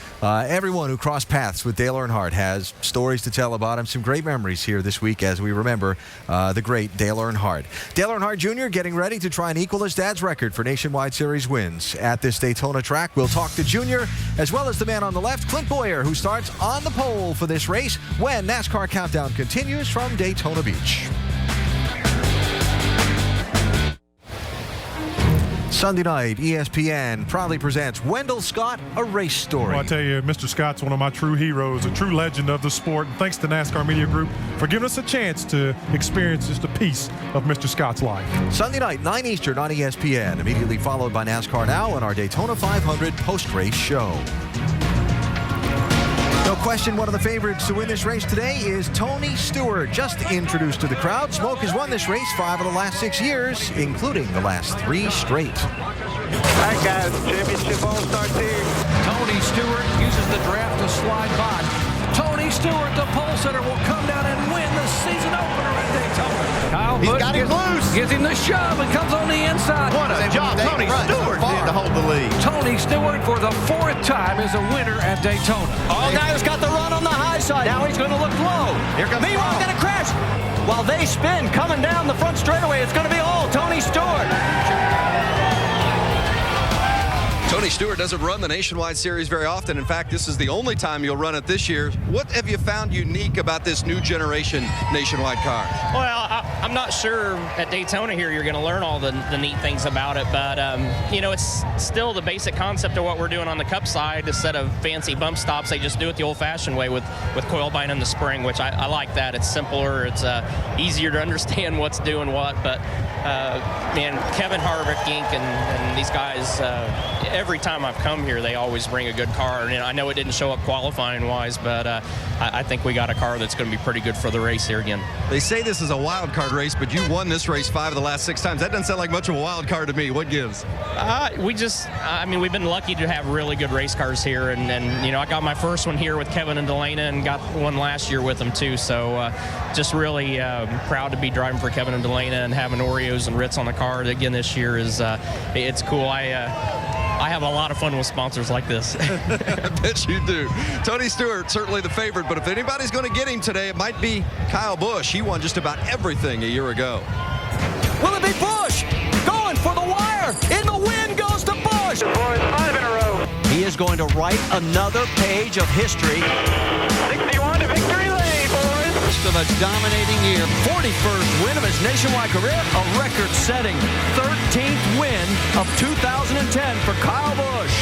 Everyone who crossed paths with Dale Earnhardt has stories to tell about him. Some great memories here this week as we remember the great Dale Earnhardt. Dale Earnhardt Jr. getting ready to try and equal his dad's record for Nationwide Series wins at this Daytona track. We'll talk to Junior as well as the man on the left, Clint Boyer, who starts on the pole for this race when NASCAR Countdown continues from Daytona Beach. Sunday night, ESPN proudly presents Wendell Scott, A Race Story. Well, I tell you, Mr. Scott's one of my true heroes, a true legend of the sport. And thanks to NASCAR Media Group for giving us a chance to experience just a piece of Mr. Scott's life. Sunday night, 9 Eastern on ESPN, immediately followed by NASCAR Now and our Daytona 500 post-race show. No question, one of the favorites to win this race today is Tony Stewart. Just introduced to the crowd, Smoke has won this race 5 of the last 6 years, including the last 3 straight. All right, guys, championship all starts here. Tony Stewart uses the draft to slide by. Tony Stewart, the pole sitter, will come down and win the season opener at Daytona. Kyle He's push. got him loose. Gives him the shove and comes on the inside. What a job Tony Stewart did to hold the lead. Tony Stewart for the 4th time is a winner at Daytona. Allgaier's got the run on the high side. Now he's going to look low. Here comes Meanwhile, going to crash. While they spin, coming down the front straightaway, it's going to be all Tony Stewart. Tony Stewart doesn't run the Nationwide Series very often. In fact, this is the only time you'll run it this year. What have you found unique about this new generation Nationwide car? Well, I'm not sure at Daytona here you're going to learn all the neat things about it, but, you know, it's still the basic concept of what we're doing on the Cup side. Instead of fancy bump stops, they just do it the old-fashioned way with coil bind in the spring, which I like that. It's simpler. It's easier to understand what's doing what, but, man, Kevin Harvick, Gink, and these guys, every time I've come here, they always bring a good car. And I know it didn't show up qualifying-wise, but I think we got a car that's going to be pretty good for the race here again. They say this is a wild card race, but you won this race 5 of the last 6 times. That doesn't sound like much of a wild card to me. What gives? I mean, we've been lucky to have really good race cars here. And you know, I got my first one here with Kevin and Delana and got one last year with them, too. So just really proud to be driving for Kevin and Delana and having Oreos and Ritz on the car again this year is it's cool. I have a lot of fun with sponsors like this. I bet you do. Tony Stewart, certainly the favorite, but if anybody's going to get him today, it might be Kyle Busch. He won just about everything a year ago. Will it be Busch? Going for the wire. In the win goes to Busch. 5 in a row. He is going to write another page of history. 61 to victory lane, boys. Of a dominating year. 41st win of his nationwide career. A record-setting 13th win of 2010 for Kyle Busch.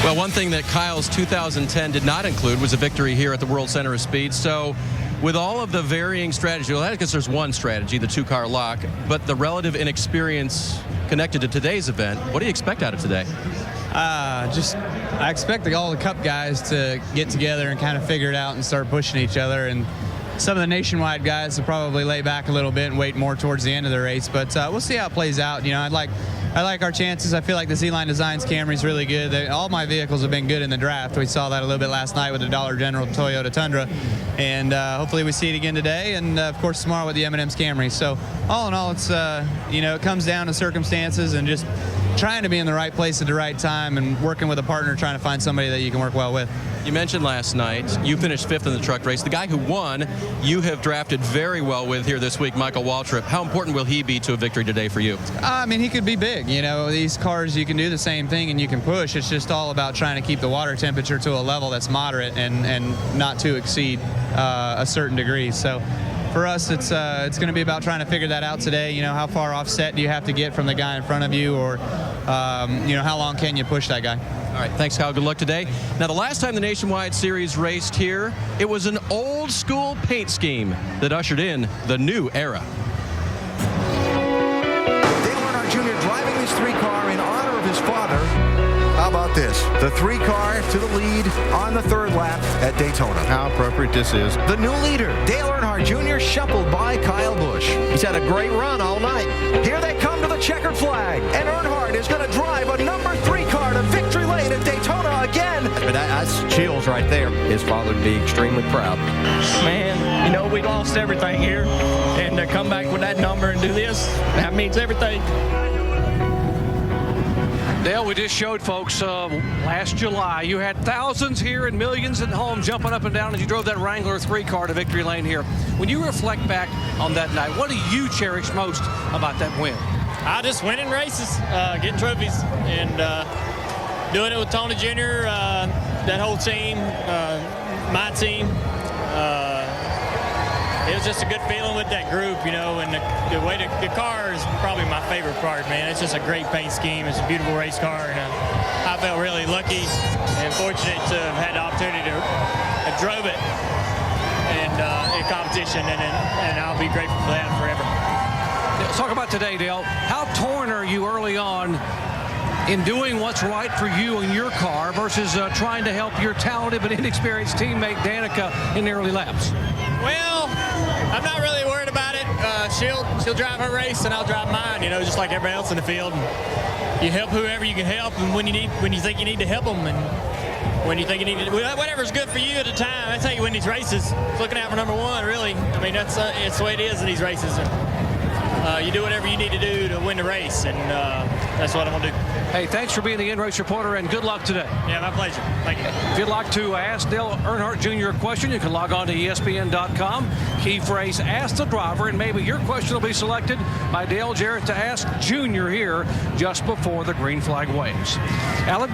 Well, one thing that Kyle's 2010 did not include was a victory here at the World Center of Speed. So with all of the varying strategy, well, I guess there's one strategy, the 2-car lock, but the relative inexperience connected to today's event, what do you expect out of today? I expect all the Cup guys to get together and kind of figure it out and start pushing each other. And some of the Nationwide guys will probably lay back a little bit and wait more towards the end of the race. But we'll see how it plays out. You know, I like our chances. I feel like the Z-Line Designs Camry is really good. All my vehicles have been good in the draft. We saw that a little bit last night with the Dollar General Toyota Tundra. And hopefully we see it again today. And, of course, tomorrow with the M&M's Camry. So, all in all, it's, you know, it comes down to circumstances and just trying to be in the right place at the right time and working with a partner, trying to find somebody that you can work well with. You mentioned last night you finished 5th in the truck race. The guy who won, you have drafted very well with here this week, Michael Waltrip. How important will he be to a victory today for you? I mean, he could be big. You know, these cars, you can do the same thing and you can push. It's just all about trying to keep the water temperature to a level that's moderate and not to exceed a certain degree. So for us, it's going to be about trying to figure that out today. You know, how far offset do you have to get from the guy in front of you, or you know, how long can you push that guy? All right, thanks, Kyle. Good luck today. Now, the last time the Nationwide Series raced here, it was an old-school paint scheme that ushered in the new era. Dale Earnhardt Jr. driving this 3-car in honor of his father. How about this? The 3-car to the lead on the 3rd lap at Daytona. How appropriate this is. The new leader, Dale Earnhardt Jr., shuffled by Kyle Busch. He's had a great run all night. Here they come to the checkered flag, and Earnhardt is going to drive a number 3 car to victory lane at Daytona again. But that's chills right there. His father would be extremely proud. Man, you know, we lost everything here, and to come back with that number and do this, that means everything. Dale, we just showed folks last July you had thousands here and millions at home jumping up and down as you drove that Wrangler 3-car to victory lane here. When you reflect back on that night, what do you cherish most about that win? Just winning races, getting trophies, and doing it with Tony Jr., that whole team, my team. It was just a good feeling with that group, you know, and the way the car is probably my favorite part, man. It's just a great paint scheme. It's a beautiful race car, and I felt really lucky and fortunate to have had the opportunity to have drove it and in competition, and I'll be grateful for that forever. Let's talk about today, Dale. How torn are you early on in doing what's right for you and your car versus trying to help your talented but inexperienced teammate Danica in the early laps? Well, I'm not really worried about it. She'll drive her race and I'll drive mine, you know, just like everybody else in the field. And you help whoever you can help, and when you think you need to help them, and when you think you need to, whatever's good for you at the time, that's how you win these races. It's looking out for number one, really. I mean, it's the way it is in these races. You do whatever you need to do to win the race, and that's what I'm going to do. Hey, thanks for being the in-race reporter, and good luck today. Yeah, my pleasure. Thank you. If you'd like to ask Dale Earnhardt Jr. a question, you can log on to ESPN.com. Key phrase, ask the driver, and maybe your question will be selected by Dale Jarrett to ask Jr. here just before the green flag waves. Alan?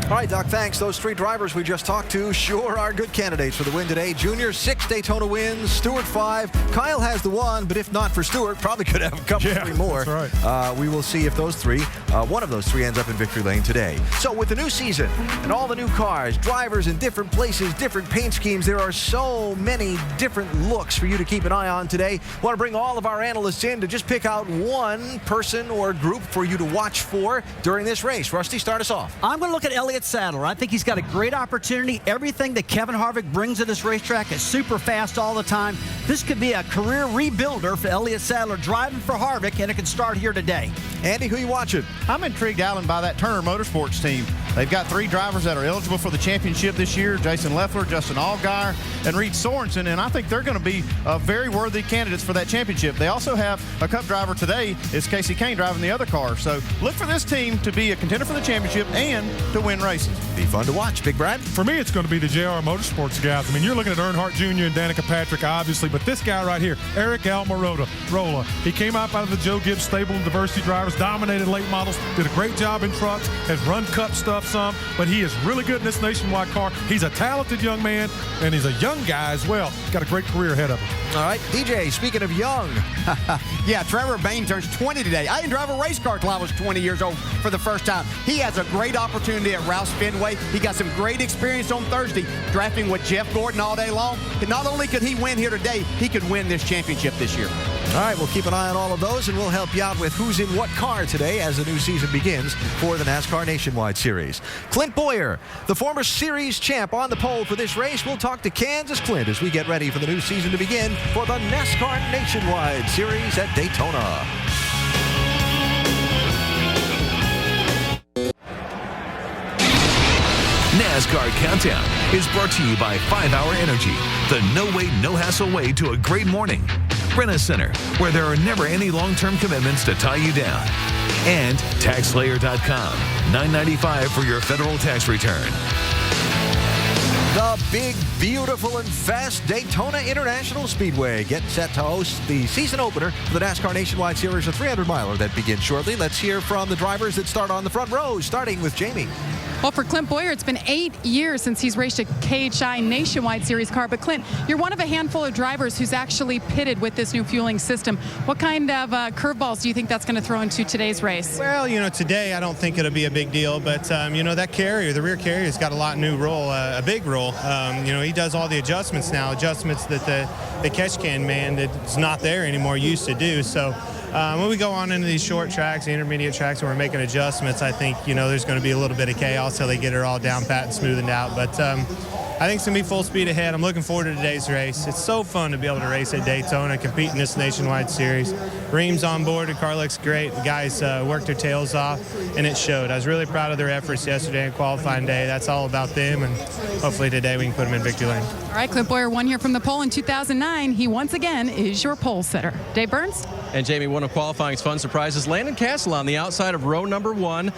All right, Doc, thanks. Those three drivers we just talked to sure are good candidates for the win today. Junior, 6 Daytona wins. Stewart, 5. Kyle has the 1, but if not for Stewart, probably could have a couple, 3 more. That's right. We will see if those three, one of those 3 ends up in victory lane today. So with the new season and all the new cars, drivers in different places, different paint schemes, there are so many different looks for you to keep an eye on today. Want to bring all of our analysts in to just pick out one person or group for you to watch for during this race. Rusty, start us off. I'm going to look at Elliott Sadler. I think he's got a great opportunity. Everything that Kevin Harvick brings to this racetrack is super fast all the time. This could be a career rebuilder for Elliott Sadler driving for Harvick, and it can start here today. Andy, who you watching? I'm intrigued, Alan, by that Turner Motorsports team. They've got 3 drivers that are eligible for the championship this year: Jason Leffler, Justin Allgaier, and Reed Sorensen, and I think they're going to be very worthy candidates for that championship. They also have a Cup driver today. It's Casey Kane driving the other car. So look for this team to be a contender for the championship and to win races. Be fun to watch. Big Brad? For me, it's going to be the JR Motorsports guys. I mean, you're looking at Earnhardt Jr. and Danica Patrick, obviously, but this guy right here, Eric Almirola, he came out of the Joe Gibbs stable of diversity drivers, dominated late models, did a great job in trucks, has run Cup stuff some, but he is really good in this Nationwide car. He's a talented young man, and he's a young guy as well. Got a great career ahead of him. All right, DJ, speaking of young. Yeah, Trevor Bayne turns 20 today. I didn't drive a race car till I was 20 years old for the first time. He has a great opportunity at Rouse Fenway. He got some great experience on Thursday drafting with Jeff Gordon all day long. And not only could he win here today, he could win this championship this year. All right, we'll keep an eye on all of those, and we'll help you out with who's in what car today as the new season begins for the NASCAR Nationwide Series. Clint Bowyer, the former series champ, on the pole for this race. We'll talk to Kansas Clint as we get ready for the new season to begin for the NASCAR Nationwide Series at Daytona. NASCAR Countdown is brought to you by 5-Hour Energy, the no-wait, no-hassle way to a great morning. Rent-A-Center, where there are never any long-term commitments to tie you down. And TaxSlayer.com, $9.95 for your federal tax return. The big, beautiful, and fast Daytona International Speedway getting set to host the season opener for the NASCAR Nationwide Series, a 300-miler that begins shortly. Let's hear from the drivers that start on the front row, starting with Jamie. Well, for Clint Bowyer, it's been 8 years since he's raced a KHI Nationwide Series car. But Clint, you're one of a handful of drivers who's actually pitted with this new fueling system. What kind of curveballs do you think that's going to throw into today's race? Well, you know, today I don't think it'll be a big deal. But, you know, that carrier, the rear carrier, has got a lot new role, a big role. You know, he does all the adjustments now, adjustments that the catch can man that's not there anymore used to do. So when we go on into these short tracks, the intermediate tracks, and we're making adjustments, I think, you know, there's going to be a little bit of chaos till they get it all down pat and smoothened out. But I think it's going to be full speed ahead. I'm looking forward to today's race. It's so fun to be able to race at Daytona, compete in this Nationwide Series. Ream's on board. The car looks great. The guys worked their tails off, and it showed. I was really proud of their efforts yesterday on qualifying day. That's all about them, and hopefully today we can put them in victory lane. All right, Clint Bowyer won here from the pole in 2009. He once again is your pole sitter. Dave Burns? And Jamie, one of qualifying's fun surprises, Landon Castle on the outside of row number 1,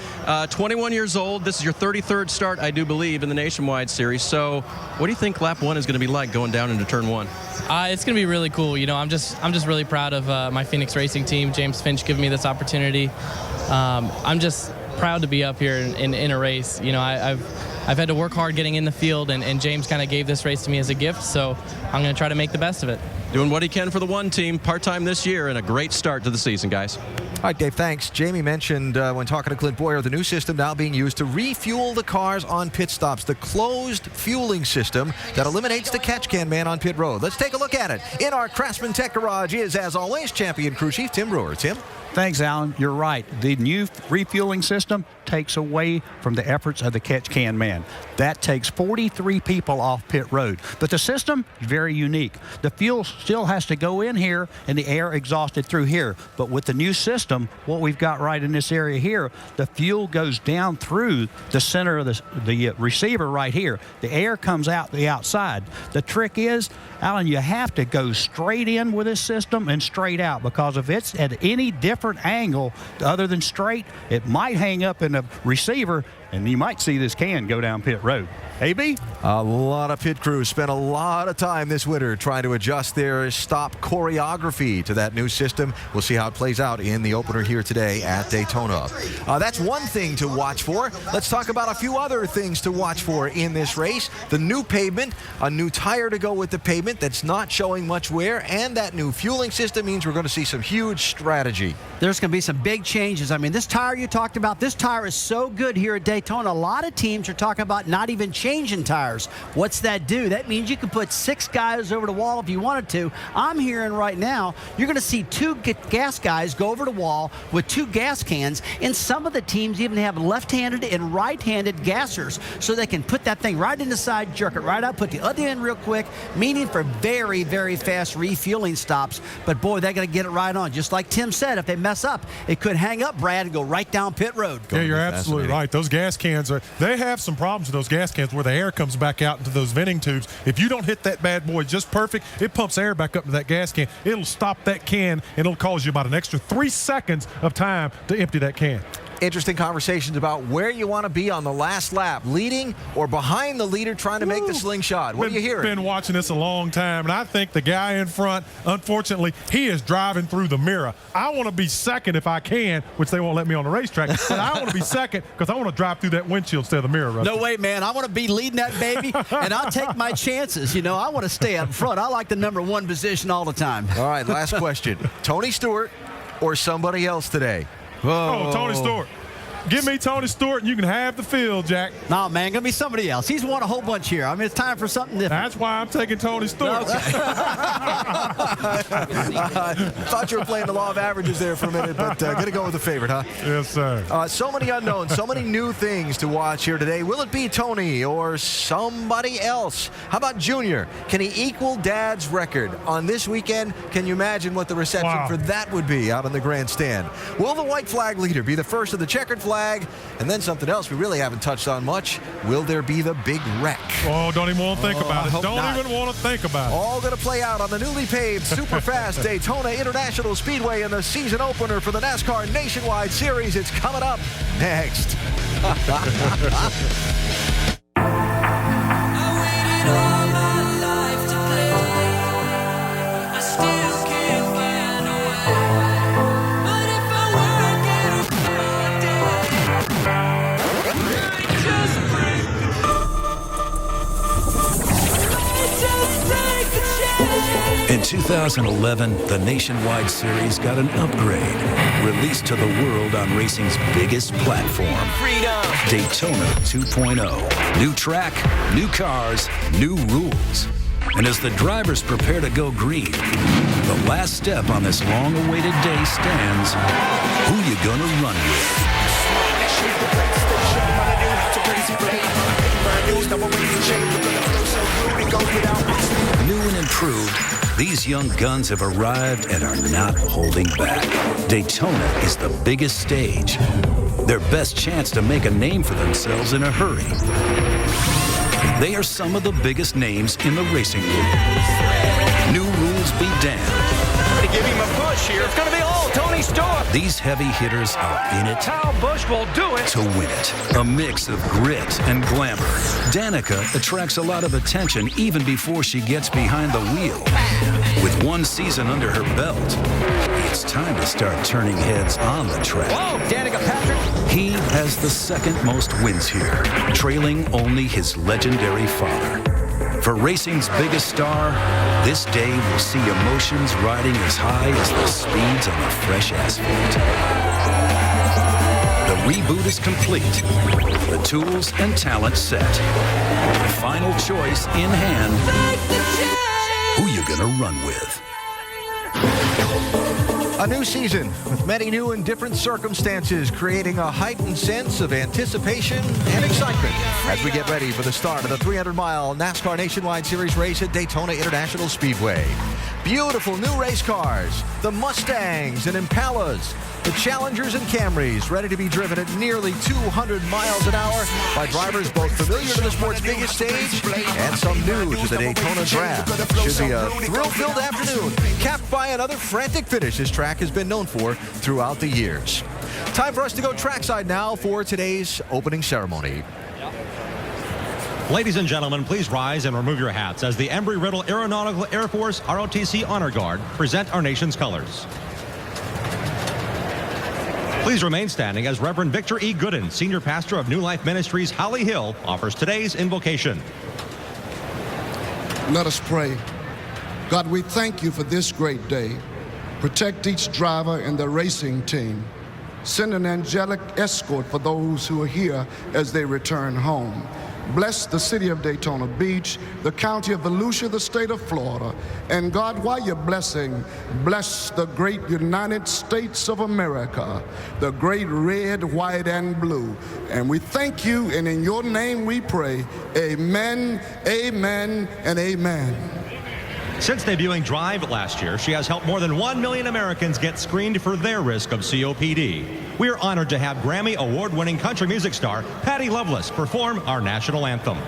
21 years old. This is your 33rd start, I do believe, in the Nationwide Series. So what do you think lap 1 is going to be like going down into turn 1? It's going to be really cool. You know, I'm just really proud of my Phoenix Racing team, James Finch, giving me this opportunity. I'm just proud to be up here in a race. You know, I've had to work hard getting in the field, and James kind of gave this race to me as a gift, so I'm going to try to make the best of it. Doing what he can for the one team, part-time this year, and a great start to the season, guys. All right, Dave, thanks. Jamie mentioned when talking to Clint Bowyer, the new system now being used to refuel the cars on pit stops, the closed fueling system that eliminates the catch can man on pit road. Let's take a look at it. In our Craftsman Tech Garage is, as always, champion crew chief Tim Brewer. Tim? Thanks, Alan. You're right. The new refueling system takes away from the efforts of the catch can man. That takes 43 people off pit road. But the system is very unique. The fuel still has to go in here and the air exhausted through here. But with the new system, what we've got right in this area here, the fuel goes down through the center of the receiver right here. The air comes out the outside. The trick is, Alan, you have to go straight in with this system and straight out, because if it's at any different angle other than straight, it might hang up in the receiver and you might see this can go down pit road. AB? A lot of pit crews spent a lot of time this winter trying to adjust their stop choreography to that new system. We'll see how it plays out in the opener here today at Daytona. That's one thing to watch for. Let's talk about a few other things to watch for in this race. The new pavement, a new tire to go with the pavement that's not showing much wear, and that new fueling system means we're going to see some huge strategy. There's going to be some big changes. I mean, this tire you talked about, this tire is so good here at Daytona. A lot of teams are talking about not even changing tires. What's that do? That means you can put 6 guys over the wall if you wanted to. I'm hearing right now you're going to see 2 gas guys go over the wall with 2 gas cans, and some of the teams even have left-handed and right-handed gassers, so they can put that thing right in the side, jerk it right out, put the other in real quick, meaning for very, very fast refueling stops. But boy, they're going to get it right on. Just like Tim said, if they mess up, it could hang up, Brad, and go right down pit road. Yeah, you're absolutely right. Those gas cans they have some problems with those gas cans where the air comes back out into those venting tubes. If you don't hit that bad boy just perfect, it pumps air back up to that gas can. It'll stop that can, and it'll cause you about an extra 3 seconds of time to empty that can. Interesting conversations about where you want to be on the last lap, leading or behind the leader trying to make the slingshot. What are you hearing? I've been watching this a long time, and I think the guy in front, unfortunately, he is driving through the mirror. I want to be second if I can, which they won't let me on the racetrack, but I want to be second because I want to drive through that windshield instead of the mirror. Rusty. No way, man. I want to be leading that baby, and I'll take my chances. You know, I want to stay up front. I like the number 1 position all the time. All right, last question. Tony Stewart or somebody else today? Oh, Tony Stewart. Give me Tony Stewart, and you can have the field, Jack. No, man, going to be somebody else. He's won a whole bunch here. I mean, it's time for something different. That's why I'm taking Tony Stewart. Okay. Thought you were playing the law of averages there for a minute, but going to go with the favorite, huh? Yes, sir. So many unknowns, so many new things to watch here today. Will it be Tony or somebody else? How about Junior? Can he equal Dad's record on this weekend? Can you imagine what the reception for that would be out on the grandstand? Will the white flag leader be the first of the checkered flag? And then something else we really haven't touched on much. Will there be the big wreck? Oh, don't even want to think about it. Don't even want to think about it. All going to play out on the newly paved super fast Daytona International Speedway in the season opener for the NASCAR Nationwide Series. It's coming up next. In 2011, the Nationwide Series got an upgrade, released to the world on racing's biggest platform, Daytona 2.0. New track, new cars, new rules. And as the drivers prepare to go green, the last step on this long-awaited day stands. Who you gonna run with? New and improved, these young guns have arrived and are not holding back. Daytona is the biggest stage, their best chance to make a name for themselves in a hurry. They are some of the biggest names in the racing world. New rules be damned. To give him a push here, it's going to be all Tony Stewart. These heavy hitters are in it. Kyle Busch will do it to win it. A mix of grit and glamour. Danica attracts a lot of attention even before she gets behind the wheel. With 1 season under her belt, it's time to start turning heads on the track. Whoa, Danica Patrick. He has the 2nd most wins here, trailing only his legendary father. For racing's biggest star, this day will see emotions riding as high as the speeds on the fresh asphalt. The reboot is complete, the tools and talent set. The final choice in hand, who you gonna run with? A new season with many new and different circumstances, creating a heightened sense of anticipation and excitement as we get ready for the start of the 300-mile NASCAR Nationwide Series race at Daytona International Speedway. Beautiful new race cars, the Mustangs and Impalas, the Challengers and Camrys, ready to be driven at nearly 200 miles an hour by drivers both familiar to the sport's biggest stage and some new to the Daytona draft. Should be a thrill-filled afternoon, capped by another frantic finish this track has been known for throughout the years. Time for us to go trackside now for today's opening ceremony. Ladies and gentlemen, please rise and remove your hats as the Embry-Riddle Aeronautical Air Force ROTC Honor Guard present our nation's colors. Please remain standing as Reverend Victor E. Gooden, Senior Pastor of New Life Ministries, Holly Hill, offers today's invocation. Let us pray. God, we thank you for this great day. Protect each driver and the racing team. Send an angelic escort for those who are here as they return home. Bless the city of Daytona Beach, the county of Volusia, the state of Florida. And God, while you're blessing, bless the great United States of America, the great red, white, and blue. And we thank you, and in your name we pray. Amen, amen, and amen. Since debuting Drive last year, she has helped more than 1 million Americans get screened for their risk of COPD. We are honored to have Grammy award-winning country music star Patty Loveless perform our national anthem.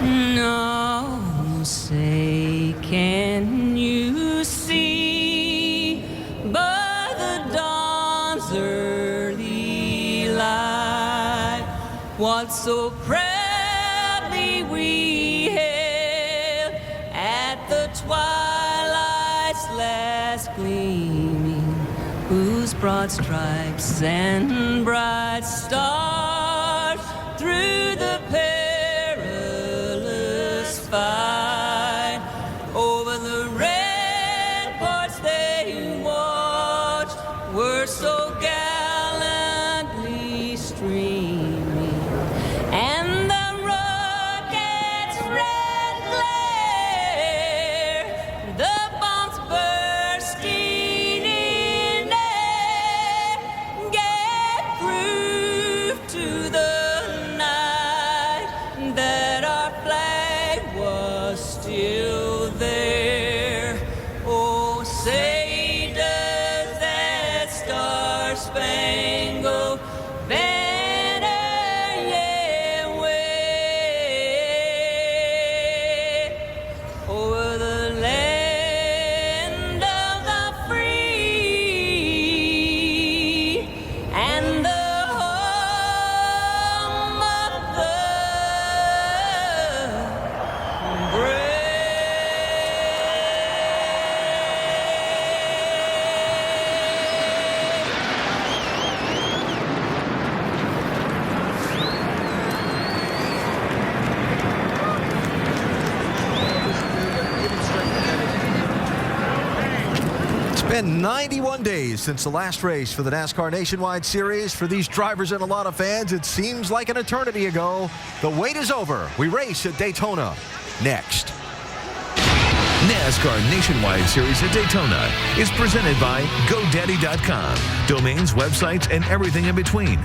No, say, can you see by the dawn's early light what so proudly we hailed at the twilight's last gleaming, whose broad stripes and bright stars through the perilous fight over the ramparts they watched were so gallantly streaming, and the rocket's red glare, the bombs bursting in air, gave proof to the night that our flag was still there. Oh, say does that star-spangled banner yet wave over the land of the free and the home of the brave. It's been 91 days since the last race for the NASCAR Nationwide Series. For these drivers and a lot of fans, it seems like an eternity ago. The wait is over. We race at Daytona next. NASCAR Nationwide Series at Daytona is presented by GoDaddy.com, domains, websites, and everything in between.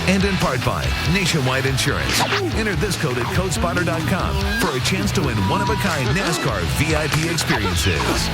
And in part by Nationwide Insurance. Enter this code at CodeSpotter.com for a chance to win one-of-a-kind NASCAR VIP experiences.